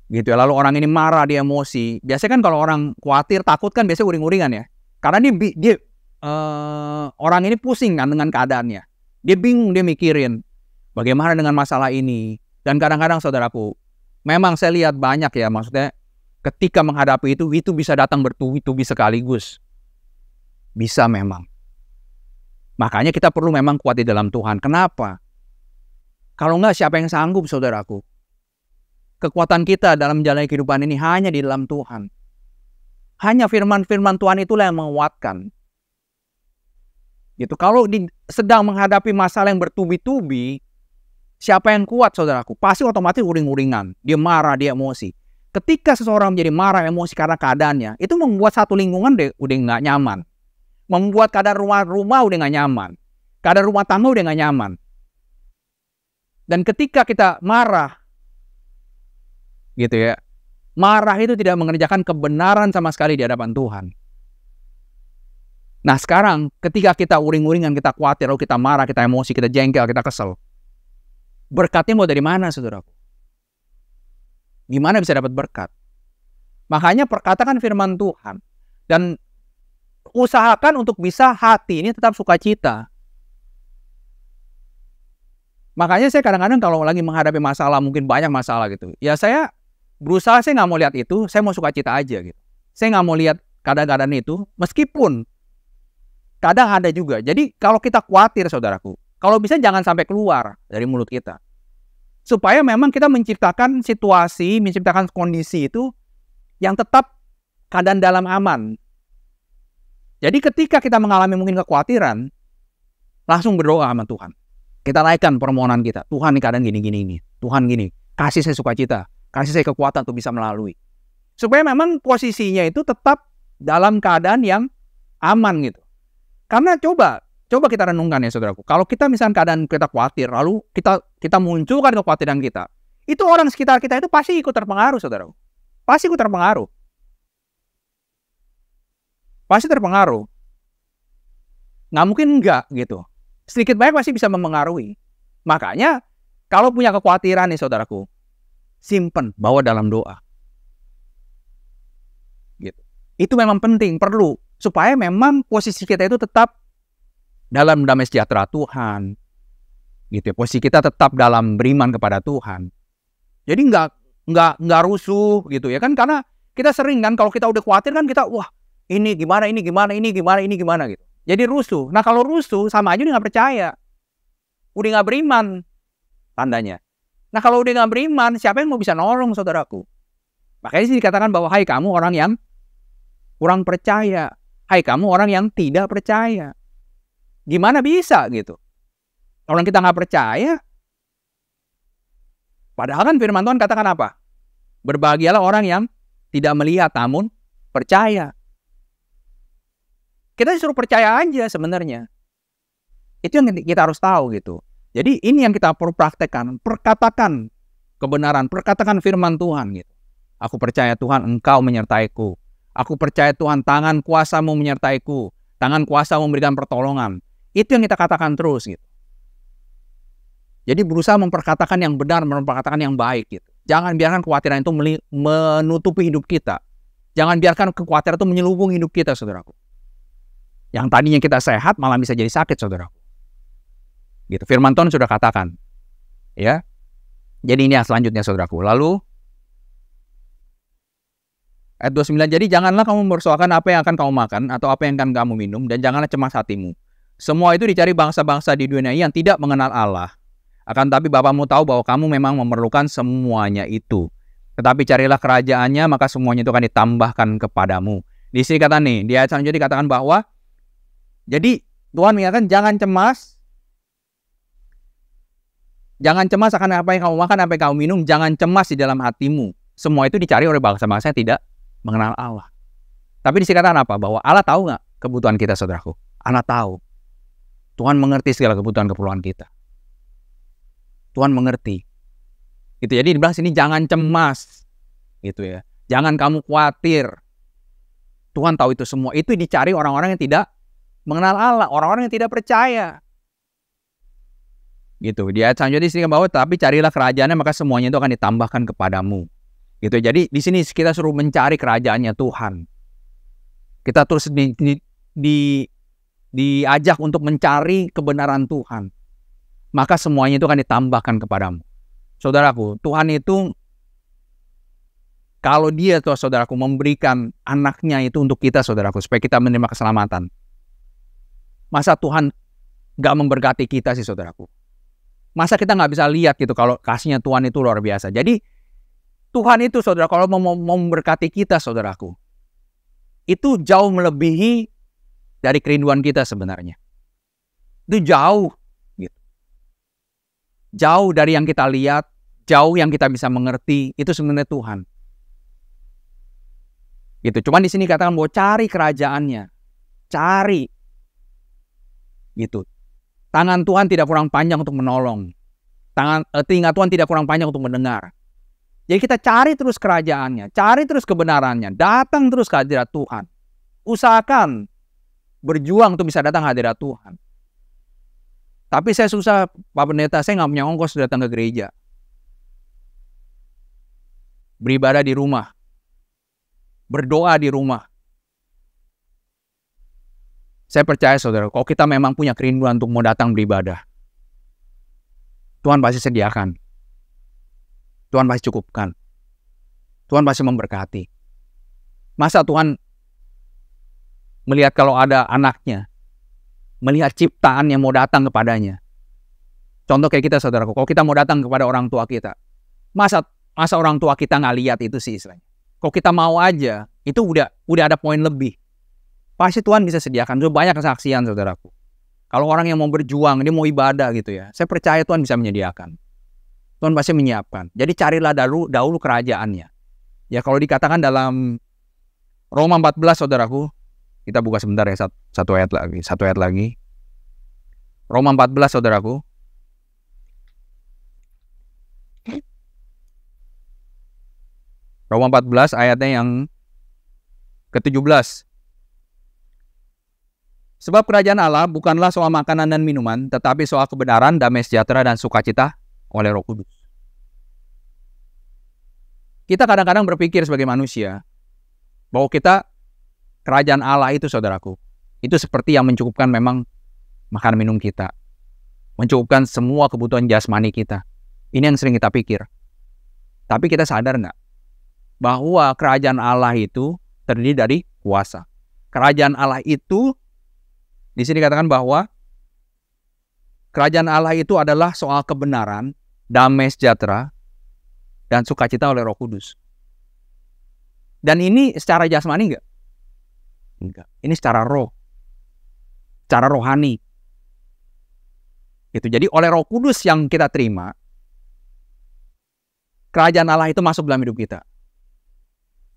gitu ya. Lalu orang ini marah, dia emosi. Biasanya kan kalau orang khawatir, takut kan biasanya uring-uringan ya. Karena dia orang ini pusing kan dengan keadaannya. Dia bingung, dia mikirin bagaimana dengan masalah ini. Dan kadang-kadang saudaraku, memang saya lihat banyak ya, maksudnya ketika menghadapi itu bisa datang bertubi-tubi sekaligus. Bisa memang. Makanya kita perlu memang kuat di dalam Tuhan. Kenapa? Kalau enggak, siapa yang sanggup, saudaraku? Kekuatan kita dalam menjalani kehidupan ini hanya di dalam Tuhan. Hanya firman-firman Tuhan itulah yang menguatkan. Gitu. Kalau sedang menghadapi masalah yang bertubi-tubi, siapa yang kuat, saudaraku? Pasti otomatis uring-uringan. Dia marah, dia emosi. Ketika seseorang menjadi marah, emosi karena keadaannya, itu membuat satu lingkungan udah nggak nyaman. Membuat keadaan rumah udah nggak nyaman. Keadaan rumah tangga udah nggak nyaman. Dan ketika kita marah, gitu ya, marah itu tidak mengerjakan kebenaran sama sekali di hadapan Tuhan. Nah sekarang, ketika kita uring-uringan, kita khawatir, kita marah, kita emosi, kita jengkel, kita kesel, berkatnya mau dari mana, saudaraku? Gimana bisa dapat berkat? Makanya perkatakan firman Tuhan. Dan usahakan untuk bisa hati ini tetap sukacita. Makanya saya kadang-kadang kalau lagi menghadapi masalah, mungkin banyak masalah gitu, ya saya berusaha, saya nggak mau lihat itu, saya mau sukacita aja gitu. Saya nggak mau lihat keadaan-keadaan itu, meskipun kadang ada juga. Jadi kalau kita khawatir, saudaraku, kalau bisa jangan sampai keluar dari mulut kita. Supaya memang kita menciptakan situasi, menciptakan kondisi itu yang tetap keadaan dalam aman. Jadi ketika kita mengalami mungkin kekhawatiran, langsung berdoa sama Tuhan. Kita naikkan permohonan kita. Tuhan, ini keadaan gini. Tuhan gini, kasih saya sukacita, kasih saya kekuatan untuk bisa melalui. Supaya memang posisinya itu tetap dalam keadaan yang aman gitu. Karena coba kita renungkan ya saudaraku. Kalau kita misalnya keadaan kita khawatir, lalu kita munculkan kekhawatiran kita, itu orang sekitar kita itu pasti ikut terpengaruh saudaraku. Pasti ikut terpengaruh. Pasti terpengaruh. Nggak mungkin enggak gitu. Sedikit banyak pasti bisa mempengaruhi. Makanya kalau punya kekhawatiran nih saudaraku, simpen, bawa dalam doa. Gitu. Itu memang penting, perlu. Supaya memang posisi kita itu tetap dalam damai sejahtera Tuhan. Gitu ya. Posisi kita tetap dalam beriman kepada Tuhan. Jadi nggak rusuh gitu ya kan. Karena kita sering kan kalau kita udah khawatir kan kita wah ini gimana gitu. Jadi rusuh. Nah kalau rusuh sama aja udah nggak percaya. Udah nggak beriman tandanya. Nah kalau udah nggak beriman, siapa yang mau bisa nolong saudaraku? Makanya sih dikatakan bahwa hai kamu orang yang kurang percaya. Hai kamu orang yang tidak percaya. Gimana bisa gitu? Kalau kita nggak percaya, padahal kan firman Tuhan katakan apa? Berbahagialah orang yang tidak melihat namun percaya. Kita disuruh percaya aja sebenarnya. Itu yang kita harus tahu gitu. Jadi ini yang kita perlu praktekkan. Perkatakan kebenaran, perkatakan firman Tuhan gitu. Aku percaya Tuhan Engkau menyertaiku. Aku percaya Tuhan tangan kuasa-Mu menyertaiku. Tangan kuasa-Mu memberikan pertolongan. Itu yang kita katakan terus gitu. Jadi berusaha memperkatakan yang benar, memperkatakan yang baik gitu. Jangan biarkan kekhawatiran itu menutupi hidup kita. Jangan biarkan kekhawatiran itu menyelubungi hidup kita saudaraku. Yang tadinya kita sehat malah bisa jadi sakit saudaraku. Gitu. Firman Tuhan sudah katakan. Ya. Jadi ini yang selanjutnya saudaraku. Lalu ayat 29. Jadi janganlah kamu mempersoalkan apa yang akan kamu makan atau apa yang akan kamu minum dan janganlah cemas hatimu. Semua itu dicari bangsa-bangsa di dunia yang tidak mengenal Allah. Akan tapi Bapamu tahu bahwa kamu memang memerlukan semuanya itu. Tetapi carilah kerajaannya maka semuanya itu akan ditambahkan kepadamu. Di sini kata nih, di ayat selanjutnya dikatakan bahwa jadi Tuhan mengatakan jangan cemas. Jangan cemas akan apa yang kamu makan, apa yang kamu minum. Jangan cemas di dalam hatimu. Semua itu dicari oleh bangsa-bangsa yang tidak mengenal Allah. Tapi di sini katakan apa? Bahwa Allah tahu nggak kebutuhan kita saudaraku? Allah tahu. Tuhan mengerti segala kebutuhan-keperluan kita. Tuhan mengerti. Gitu. Jadi dibilang sini jangan cemas. Gitu ya. Jangan kamu khawatir. Tuhan tahu itu semua. Itu dicari orang-orang yang tidak mengenal Allah, orang-orang yang tidak percaya. Gitu. Di ayat selanjutnya disini bahwa tapi carilah kerajaannya maka semuanya itu akan ditambahkan kepadamu. Gitu. Jadi di sini kita suruh mencari kerajaannya Tuhan. Kita terus diajak untuk mencari kebenaran Tuhan. Maka semuanya itu akan ditambahkan kepadamu. Saudaraku, Tuhan itu kalau Dia tuh saudaraku memberikan anaknya itu untuk kita saudaraku supaya kita menerima keselamatan. Masa Tuhan gak memberkati kita sih saudaraku? Masa kita gak bisa lihat gitu kalau kasihnya Tuhan itu luar biasa. Jadi Tuhan itu saudara kalau mau memberkati kita saudaraku, itu jauh melebihi dari kerinduan kita sebenarnya. Itu jauh gitu. Jauh dari yang kita lihat, jauh yang kita bisa mengerti, itu sebenarnya Tuhan. Gitu. Cuman di sini katakan bahwa cari kerajaannya. Cari. Gitu. Tangan Tuhan tidak kurang panjang untuk menolong. Telinga Tuhan tidak kurang panjang untuk mendengar. Jadi kita cari terus kerajaannya, cari terus kebenarannya, datang terus ke hadirat Tuhan. Usahakan berjuang untuk bisa datang ke hadirat Tuhan. Tapi saya susah, Pak Pendeta, saya nggak punya ongkos datang ke gereja. Beribadah di rumah. Berdoa di rumah. Saya percaya saudara, kalau kita memang punya kerinduan untuk mau datang beribadah, Tuhan pasti sediakan. Tuhan pasti cukupkan. Tuhan pasti memberkati. Masa Tuhan melihat kalau ada anaknya, melihat ciptaan yang mau datang kepadanya. Contoh kayak kita saudaraku, kalau kita mau datang kepada orang tua kita, masa orang tua kita nggak lihat itu sih istilahnya. Kalau kita mau aja, itu udah ada poin lebih. pasti Tuhan bisa sediakan. So, banyak kesaksian saudaraku. Kalau orang yang mau berjuang, dia mau ibadah gitu ya, saya percaya Tuhan bisa menyediakan. Tuhan pasti menyiapkan. Jadi carilah dahulu kerajaannya. Ya kalau dikatakan dalam Roma 14 saudaraku, kita buka sebentar ya, satu ayat lagi. Roma 14 saudaraku. Roma 14 ayatnya yang ke-17. Sebab kerajaan Allah bukanlah soal makanan dan minuman, tetapi soal kebenaran, damai sejahtera, dan sukacita oleh Roh Kudus. Kita kadang-kadang berpikir sebagai manusia bahwa kerajaan Allah itu saudaraku, itu seperti yang mencukupkan memang makan minum kita, mencukupkan semua kebutuhan jasmani kita. Ini yang sering kita pikir. Tapi kita sadar nggak bahwa kerajaan Allah itu terdiri dari kuasa. Kerajaan Allah itu, di sini dikatakan bahwa kerajaan Allah itu adalah soal kebenaran, damai sejahtera, dan sukacita oleh Roh Kudus. Dan ini secara jasmani enggak? Enggak. Ini secara roh. Secara rohani. Gitu. Jadi oleh Roh Kudus yang kita terima, kerajaan Allah itu masuk dalam hidup kita.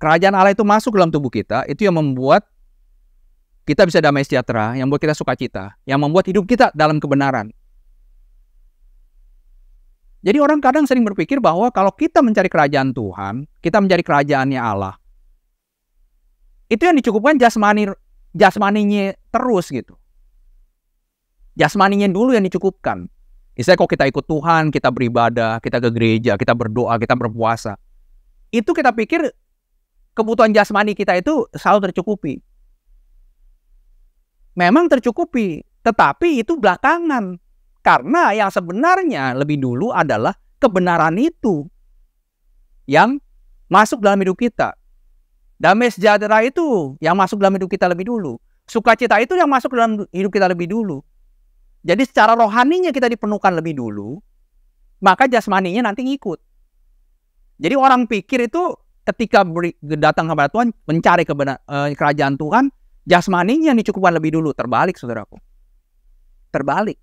Kerajaan Allah itu masuk dalam tubuh kita, itu yang membuat kita bisa damai sejahtera, yang membuat kita sukacita, yang membuat hidup kita dalam kebenaran. Jadi orang kadang sering berpikir bahwa kalau kita mencari kerajaan Tuhan, kita mencari kerajaannya Allah, itu yang dicukupkan jasmaninya terus gitu. Jasmaninya dulu yang dicukupkan. Misalnya kalau kita ikut Tuhan, kita beribadah, kita ke gereja, kita berdoa, kita berpuasa, itu kita pikir kebutuhan jasmani kita itu selalu tercukupi. Memang tercukupi, tetapi itu belakangan. Karena yang sebenarnya lebih dulu adalah kebenaran itu yang masuk dalam hidup kita. Damai sejahtera itu yang masuk dalam hidup kita lebih dulu. Sukacita itu yang masuk dalam hidup kita lebih dulu. Jadi secara rohaninya kita dipenuhkan lebih dulu, maka jasmaninya nanti ngikut. Jadi orang pikir itu ketika datang kepada Tuhan, mencari kerajaan Tuhan, jasmaninya yang dicukupkan lebih dulu. Terbalik saudaraku. Terbalik.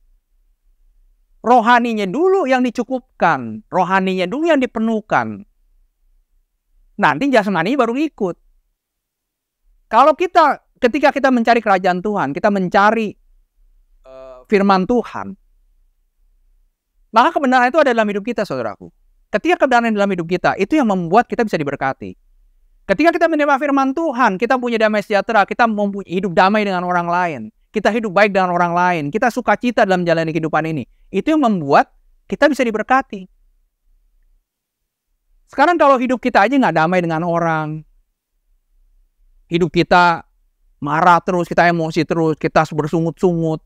Rohaninya dulu yang dicukupkan, rohaninya dulu yang dipenuhkan. Nanti jasmaninya baru ngikut. Kalau ketika kita mencari kerajaan Tuhan, kita mencari firman Tuhan, maka kebenaran itu ada dalam hidup kita, saudaraku. Ketika kebenaran dalam hidup kita, itu yang membuat kita bisa diberkati. Ketika kita menerima firman Tuhan, kita punya damai sejahtera, kita mempunyai hidup damai dengan orang lain. Kita hidup baik dengan orang lain. Kita sukacita dalam menjalani kehidupan ini. Itu yang membuat kita bisa diberkati. Sekarang kalau hidup kita aja nggak damai dengan orang, hidup kita marah terus, kita emosi terus, kita bersungut-sungut,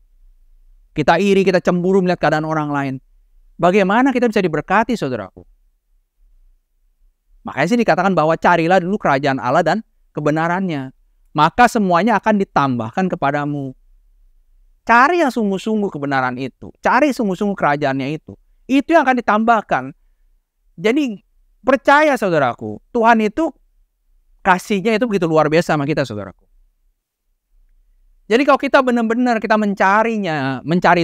kita iri, kita cemburu melihat keadaan orang lain, bagaimana kita bisa diberkati, saudaraku? Makanya sih dikatakan bahwa carilah dulu kerajaan Allah dan kebenarannya, maka semuanya akan ditambahkan kepadamu. Cari yang sungguh-sungguh kebenaran itu. Cari sungguh-sungguh kerajaannya itu. Itu yang akan ditambahkan. Jadi percaya saudaraku, Tuhan itu kasihnya itu begitu luar biasa sama kita saudaraku. Jadi kalau kita benar-benar kita mencari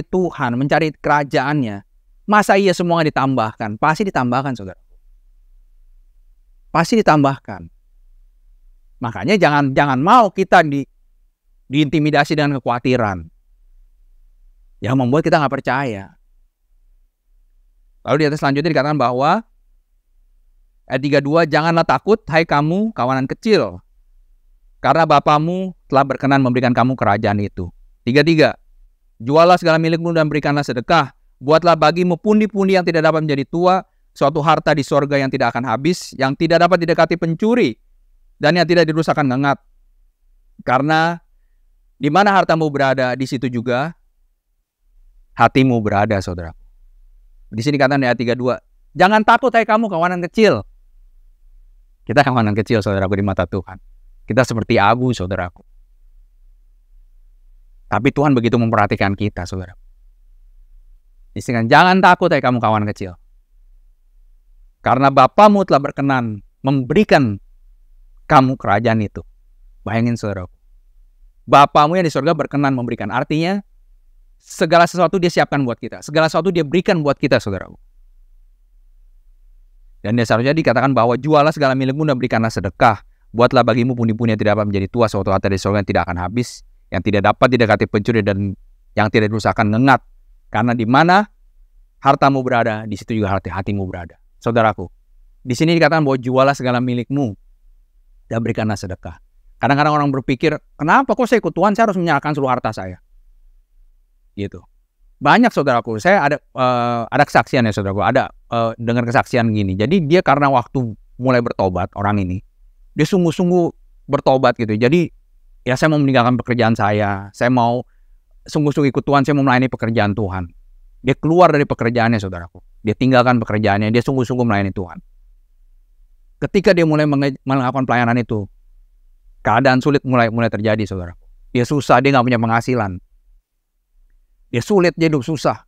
Tuhan, mencari kerajaannya, masa iya semua ditambahkan? Pasti ditambahkan saudaraku. Pasti ditambahkan. Makanya jangan mau kita diintimidasi dengan kekhawatiran yang membuat kita nggak percaya. Lalu di atas selanjutnya dikatakan bahwa ayat 32, janganlah takut hai kamu kawanan kecil, karena Bapamu telah berkenan memberikan kamu kerajaan itu. 33, jualah segala milikmu dan berikanlah sedekah, buatlah bagimu pundi-pundi yang tidak dapat menjadi tua, suatu harta di sorga yang tidak akan habis, yang tidak dapat didekati pencuri, dan yang tidak dirusakkan ngengat. Karena di mana hartamu berada, di situ juga hatimu berada, saudara. Di sini kata ayat 32, jangan takut hai kamu kawanan kecil. Kita kawanan kecil, saudaraku, di mata Tuhan. Kita seperti abu, saudaraku. Tapi Tuhan begitu memperhatikan kita, saudara. Di sini jangan takut hai kamu kawanan kecil, karena Bapamu telah berkenan memberikan kamu kerajaan itu. Bayangin, saudaraku. Bapamu yang di surga berkenan memberikan. Artinya, segala sesuatu dia siapkan buat kita. Segala sesuatu dia berikan buat kita, saudaraku. Dan dia seharusnya dikatakan bahwa jualah segala milikmu dan berikanlah sedekah. Buatlah bagimu pundi-pundi yang tidak dapat menjadi tua, suatu harta di surga yang tidak akan habis, yang tidak dapat didekati pencuri dan yang tidak dirusakan ngengat. Karena di mana hartamu berada, di situ juga hatimu berada. Saudaraku, di sini dikatakan bahwa jualah segala milikmu dan berikanlah sedekah. Kadang-kadang orang berpikir, kenapa kok saya ikut Tuhan, saya harus menyerahkan seluruh harta saya? Gitu. Banyak saudaraku, saya ada kesaksian ya saudaraku, ada dengar kesaksian gini. Jadi dia karena waktu mulai bertobat, orang ini, dia sungguh-sungguh bertobat gitu. Jadi ya saya mau meninggalkan pekerjaan saya mau sungguh-sungguh ikut Tuhan, saya mau melayani pekerjaan Tuhan. Dia keluar dari pekerjaannya saudaraku, dia tinggalkan pekerjaannya, dia sungguh-sungguh melayani Tuhan. Ketika dia mulai melakukan pelayanan itu, keadaan sulit mulai terjadi saudaraku. Dia susah, dia gak punya penghasilan. Dia sulit, dia hidup susah.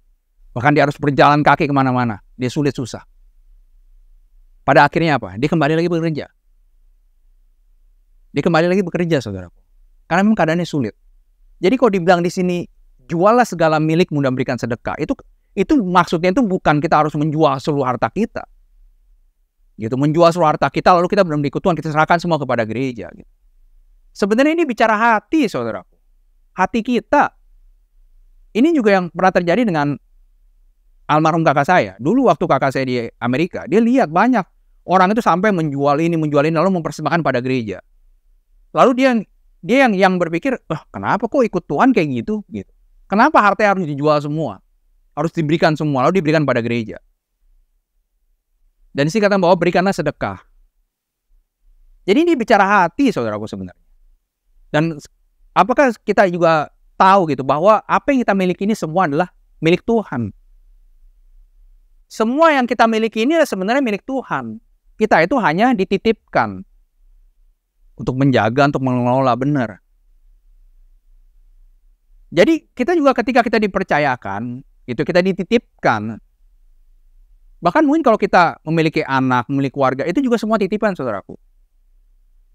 Bahkan dia harus berjalan kaki kemana-mana. Dia sulit, susah. Pada akhirnya apa? Dia kembali lagi bekerja. Dia kembali lagi bekerja, saudaraku. Karena memang keadaannya sulit. Jadi kalau dibilang di sini, jualah segala milikmu dan berikan sedekah. Itu maksudnya itu bukan kita harus menjual seluruh harta kita. Gitu, menjual seluruh harta kita, lalu kita belum ikut Tuhan, kita serahkan semua kepada gereja. Gitu. Sebenarnya ini bicara hati, saudaraku. Hati kita. Ini juga yang pernah terjadi dengan almarhum kakak saya. Dulu waktu kakak saya di Amerika, dia lihat banyak orang itu sampai menjual ini, lalu mempersembahkan pada gereja. Lalu dia yang berpikir, kenapa kok ikut Tuhan kayak gitu? Kenapa harta harus dijual semua? Harus diberikan semua, lalu diberikan pada gereja. Dan isi kata bahwa berikanlah sedekah. Jadi ini bicara hati, saudaraku sebenarnya. Dan apakah kita juga tahu gitu bahwa apa yang kita miliki ini semua adalah milik Tuhan. Semua yang kita miliki ini sebenarnya milik Tuhan. Kita itu hanya dititipkan untuk menjaga, untuk mengelola benar. Jadi kita juga ketika kita dipercayakan, itu kita dititipkan. Bahkan mungkin kalau kita memiliki anak, memiliki keluarga, itu juga semua titipan, saudaraku.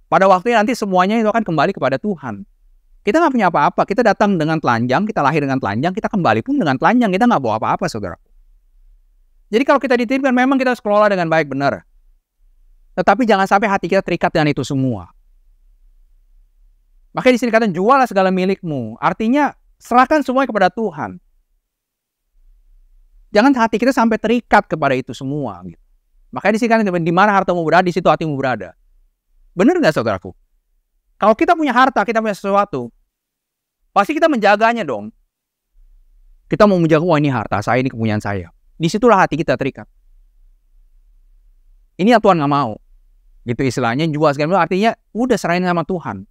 Pada waktunya nanti semuanya itu akan kembali kepada Tuhan. Kita nggak punya apa-apa, kita datang dengan telanjang, kita lahir dengan telanjang, kita kembali pun dengan telanjang, kita nggak bawa apa-apa, saudara. Jadi kalau kita dititipkan, memang kita harus kelola dengan baik, benar. Tetapi jangan sampai hati kita terikat dengan itu semua. Makanya di sini kata jualah segala milikmu, artinya serahkan semuanya kepada Tuhan. Jangan hati kita sampai terikat kepada itu semua. Gitu. Makanya di sini kan di mana hartamu berada, di situ hatimu berada. Benar nggak, saudaraku? Kalau kita punya harta, kita punya sesuatu, pasti kita menjaganya dong. Kita mau menjaga, wah ini harta saya, ini kepunyaan saya. Disitulah hati kita terikat. Ini yang Tuhan gak mau. Gitu istilahnya, jual segala artinya udah serahin sama Tuhan.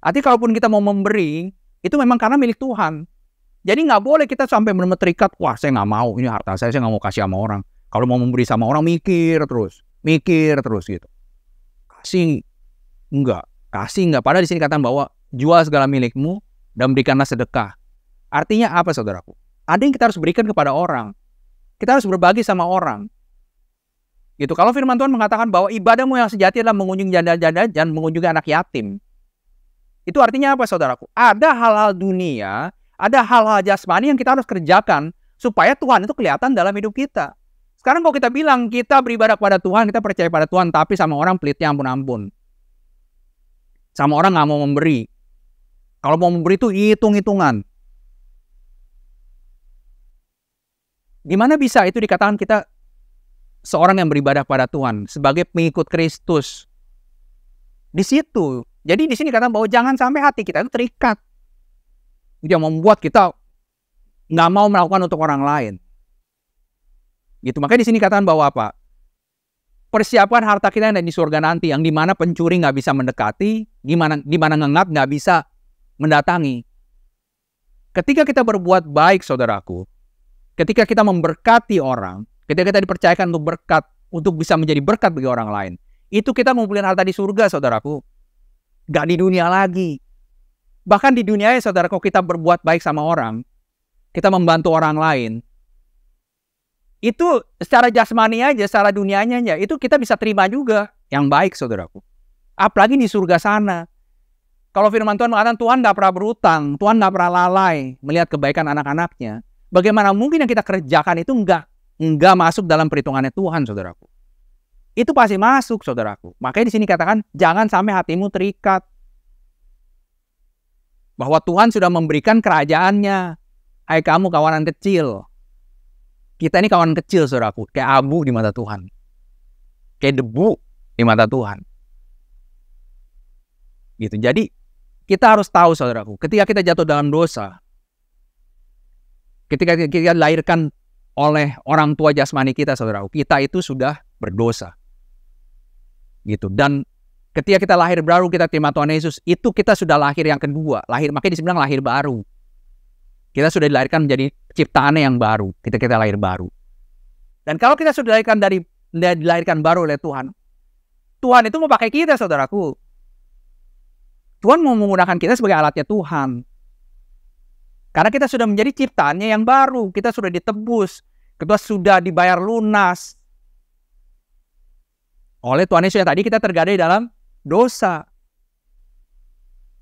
Artinya kalaupun kita mau memberi, itu memang karena milik Tuhan. Jadi gak boleh kita sampai benar-benar terikat, wah saya gak mau, ini harta saya gak mau kasih sama orang. Kalau mau memberi sama orang, mikir terus gitu. Kasih enggak. Padahal di sini katakan bahwa jual segala milikmu dan berikanlah sedekah. Artinya apa, saudaraku? Ada yang kita harus berikan kepada orang. Kita harus berbagi sama orang. Gitu. Kalau firman Tuhan mengatakan bahwa ibadahmu yang sejati adalah mengunjungi janda-janda dan mengunjungi anak yatim. Itu artinya apa, saudaraku? Ada hal-hal dunia, ada hal-hal jasmani yang kita harus kerjakan supaya Tuhan itu kelihatan dalam hidup kita. Sekarang kalau kita bilang kita beribadah kepada Tuhan, kita percaya pada Tuhan, tapi sama orang pelitnya ampun-ampun. Sama orang gak mau memberi. Kalau mau memberi itu hitung-hitungan. Gimana bisa itu dikatakan kita seorang yang beribadah pada Tuhan sebagai pengikut Kristus? Di situ. Jadi di sini kata bahwa jangan sampai hati kita itu terikat. Dia membuat kita nggak mau melakukan untuk orang lain. Gitu. Makanya di sini katakan bahwa apa? Persiapkan harta kita yang ada di surga nanti, yang dimana pencuri nggak bisa mendekati, dimana ngengat nggak bisa mendatangi. Ketika kita berbuat baik, saudaraku, ketika kita memberkati orang, ketika kita dipercayakan untuk berkat, untuk bisa menjadi berkat bagi orang lain, itu kita ngumpulin harta di surga, saudaraku. Nggak di dunia lagi. Bahkan di dunia ya, saudara, kalau kita berbuat baik sama orang, kita membantu orang lain, itu secara jasmani aja, secara dunianya aja, itu kita bisa terima juga yang baik, saudaraku. Apalagi di surga sana. Kalau firman Tuhan mengatakan Tuhan nggak pernah berutang, Tuhan nggak pernah lalai melihat kebaikan anak-anaknya, bagaimana mungkin yang kita kerjakan itu nggak masuk dalam perhitungannya Tuhan, saudaraku? Itu pasti masuk, saudaraku. Makanya di sini katakan, jangan sampai hatimu terikat. Bahwa Tuhan sudah memberikan kerajaannya. Hai kamu kawanan kecil. Kita ini kawan kecil, saudaraku. Kayak abu di mata Tuhan. Kayak debu di mata Tuhan. Gitu. Jadi, kita harus tahu, saudaraku. Ketika kita jatuh dalam dosa. Ketika kita dilahirkan oleh orang tua jasmani kita, saudaraku. Kita itu sudah berdosa. Gitu. Dan ketika kita lahir baru, kita terima Tuhan Yesus, itu kita sudah lahir yang kedua. Makanya dibilang lahir baru. Kita sudah dilahirkan menjadi ciptaannya yang baru. Kita lahir baru. Dan kalau kita sudah dilahirkan baru oleh Tuhan, Tuhan itu mau pakai kita, saudaraku. Tuhan mau menggunakan kita sebagai alatnya Tuhan. Karena kita sudah menjadi ciptaannya yang baru. Kita sudah ditebus. Kita sudah dibayar lunas oleh Tuhan Yesus yang tadi kita tergadai dalam dosa.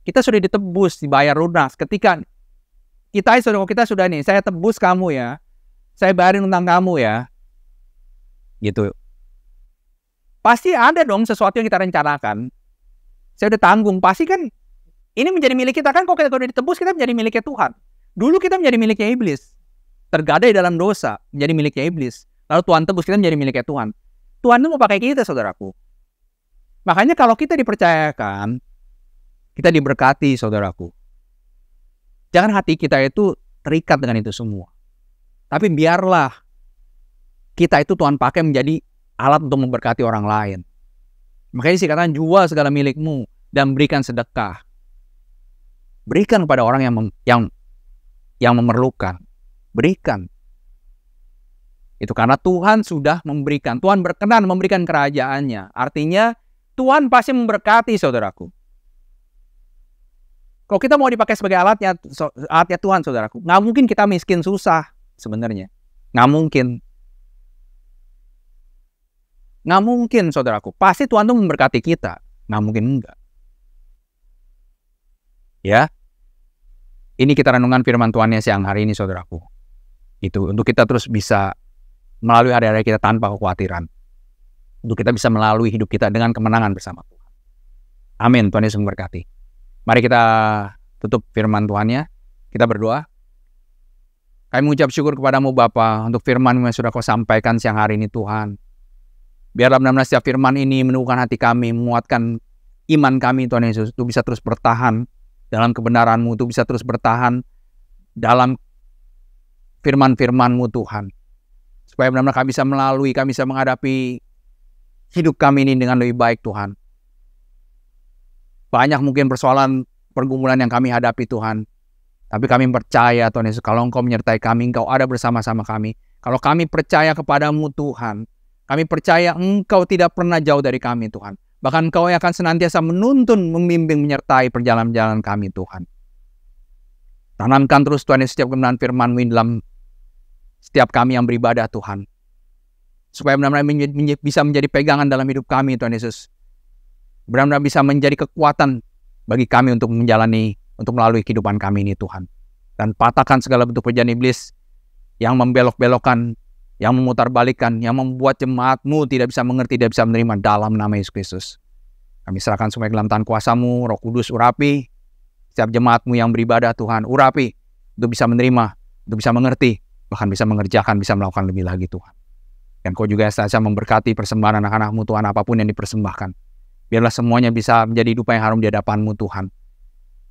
Kita sudah ditebus, dibayar lunas. Ketika kita sudah nih, saya tebus kamu ya. Saya bayarin utang kamu ya. Gitu. Pasti ada dong sesuatu yang kita rencanakan. Saya udah tanggung. Pasti kan ini menjadi milik kita kan. Kalau kita udah ditebus, kita menjadi miliknya Tuhan. Dulu kita menjadi miliknya iblis. Tergadai dalam dosa, menjadi miliknya iblis. Lalu Tuhan tebus, kita menjadi miliknya Tuhan. Tuhan itu mau pakai kita, saudaraku. Makanya kalau kita dipercayakan, kita diberkati, saudaraku. Jangan hati kita itu terikat dengan itu semua. Tapi biarlah kita itu Tuhan pakai menjadi alat untuk memberkati orang lain. Makanya dikatakan jual segala milikmu dan berikan sedekah. Berikan kepada orang yang memerlukan. Berikan. Itu karena Tuhan sudah memberikan. Tuhan berkenan memberikan kerajaannya. Artinya Tuhan pasti memberkati, saudaraku. Kalau kita mau dipakai sebagai alatnya Tuhan, saudaraku, nggak mungkin kita miskin susah sebenarnya. Nggak mungkin. Nggak mungkin, saudaraku. Pasti Tuhan tuh memberkati kita. Nggak mungkin enggak. Ya. Ini kita renungan firman Tuhannya siang hari ini, saudaraku. Itu untuk kita terus bisa melalui hari-hari kita tanpa kekhawatiran. Untuk kita bisa melalui hidup kita dengan kemenangan bersama Tuhan. Amin. Tuhan Yesus memberkati. Mari kita tutup firman Tuhannya. Kita berdoa. Kami mengucap syukur kepadamu Bapa untuk firman yang sudah kau sampaikan siang hari ini Tuhan. Biarlah benar-benar setiap firman ini meneguhkan hati kami, menguatkan iman kami Tuhan Yesus. Untuk bisa terus bertahan dalam kebenaran-Mu. Untuk bisa terus bertahan dalam firman-firman-Mu Tuhan. Supaya benar-benar kami bisa menghadapi hidup kami ini dengan lebih baik Tuhan. Banyak mungkin persoalan pergumulan yang kami hadapi Tuhan. Tapi kami percaya Tuhan Yesus, kalau Engkau menyertai kami, Engkau ada bersama-sama kami. Kalau kami percaya kepadamu Tuhan, kami percaya Engkau tidak pernah jauh dari kami Tuhan. Bahkan Engkau yang akan senantiasa menuntun, membimbing, menyertai perjalanan-perjalanan kami Tuhan. Tanamkan terus Tuhan Yesus setiap kebenaran firman-Mu dalam setiap kami yang beribadah Tuhan. Supaya benar-benar bisa menjadi pegangan dalam hidup kami Tuhan Yesus. Benar-benar bisa menjadi kekuatan bagi kami untuk melalui kehidupan kami ini Tuhan. Dan patahkan segala bentuk perjalanan iblis yang membelok-belokkan, yang memutarbalikkan, yang membuat jemaat-Mu tidak bisa mengerti, tidak bisa menerima dalam nama Yesus Kristus. Kami serahkan semua dalam tangan kuasa-Mu, Roh Kudus urapi setiap jemaat-Mu yang beribadah Tuhan, urapi untuk bisa menerima, untuk bisa mengerti, bahkan bisa mengerjakan, bisa melakukan lebih lagi Tuhan. Dan Kau juga senantiasa memberkati persembahan anak-anak-Mu Tuhan, apapun yang dipersembahkan. Biarlah semuanya bisa menjadi hidup yang harum di hadapan-Mu Tuhan.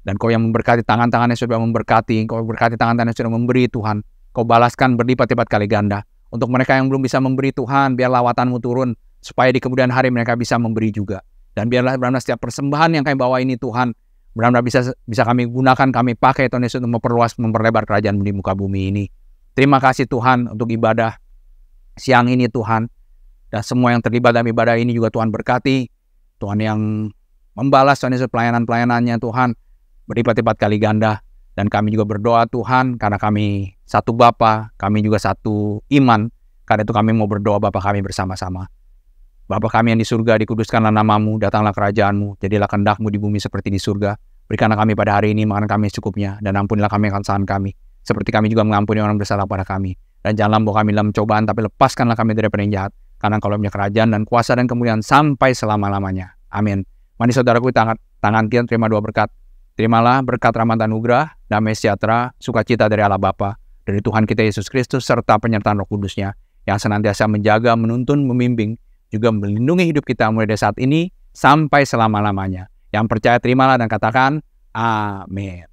Dan Kau yang memberkati tangan-tangannya sudah memberkati, Kau berkati tangan-tangannya sudah memberi Tuhan. Kau balaskan berlipat-lipat kali ganda. Untuk mereka yang belum bisa memberi Tuhan, biar lawatan-Mu turun, supaya di kemudian hari mereka bisa memberi juga. Dan biarlah benar-benar setiap persembahan yang kami bawa ini Tuhan, benar-benar bisa kami gunakan, kami pakai Tuhan Yesus untuk memperlebar kerajaan di muka bumi ini. Terima kasih Tuhan untuk ibadah siang ini Tuhan. Dan semua yang terlibat dalam ibadah ini juga Tuhan berkati. Tuhan yang membalas Tuhan Yesus pelayanan-pelayanannya Tuhan berlipat-lipat kali ganda. Dan kami juga berdoa Tuhan, karena kami satu Bapa, kami juga satu iman. Karena itu kami mau berdoa Bapa kami bersama-sama. Bapa kami yang di surga, dikuduskanlah nama-Mu, datanglah kerajaan-Mu, jadilah kehendak-Mu di bumi seperti di surga. Berikanlah kami pada hari ini makan kami secukupnya, dan ampunilah kami kesalahan kami, seperti kami juga mengampuni orang bersalah pada kami. Dan janganlah membawa kami dalam cobaan, tapi lepaskanlah kami dari yang jahat. Karena Engkau punya kerajaan dan kuasa dan kemuliaan sampai selama-lamanya. Amin. Mari saudaraku, tangan kita terima dua berkat. Terimalah berkat rahmat dan anugerah, damai sejahtera, sukacita dari Allah Bapa, dari Tuhan kita Yesus Kristus, serta penyertaan Roh Kudus-Nya, yang senantiasa menjaga, menuntun, membimbing, juga melindungi hidup kita mulai dari saat ini sampai selama-lamanya. Yang percaya terimalah dan katakan amin.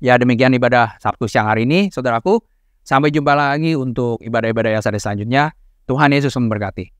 Ya, demikian ibadah Sabtu siang hari ini, saudaraku. Sampai jumpa lagi untuk ibadah-ibadah yang selanjutnya. Tuhan Yesus memberkati.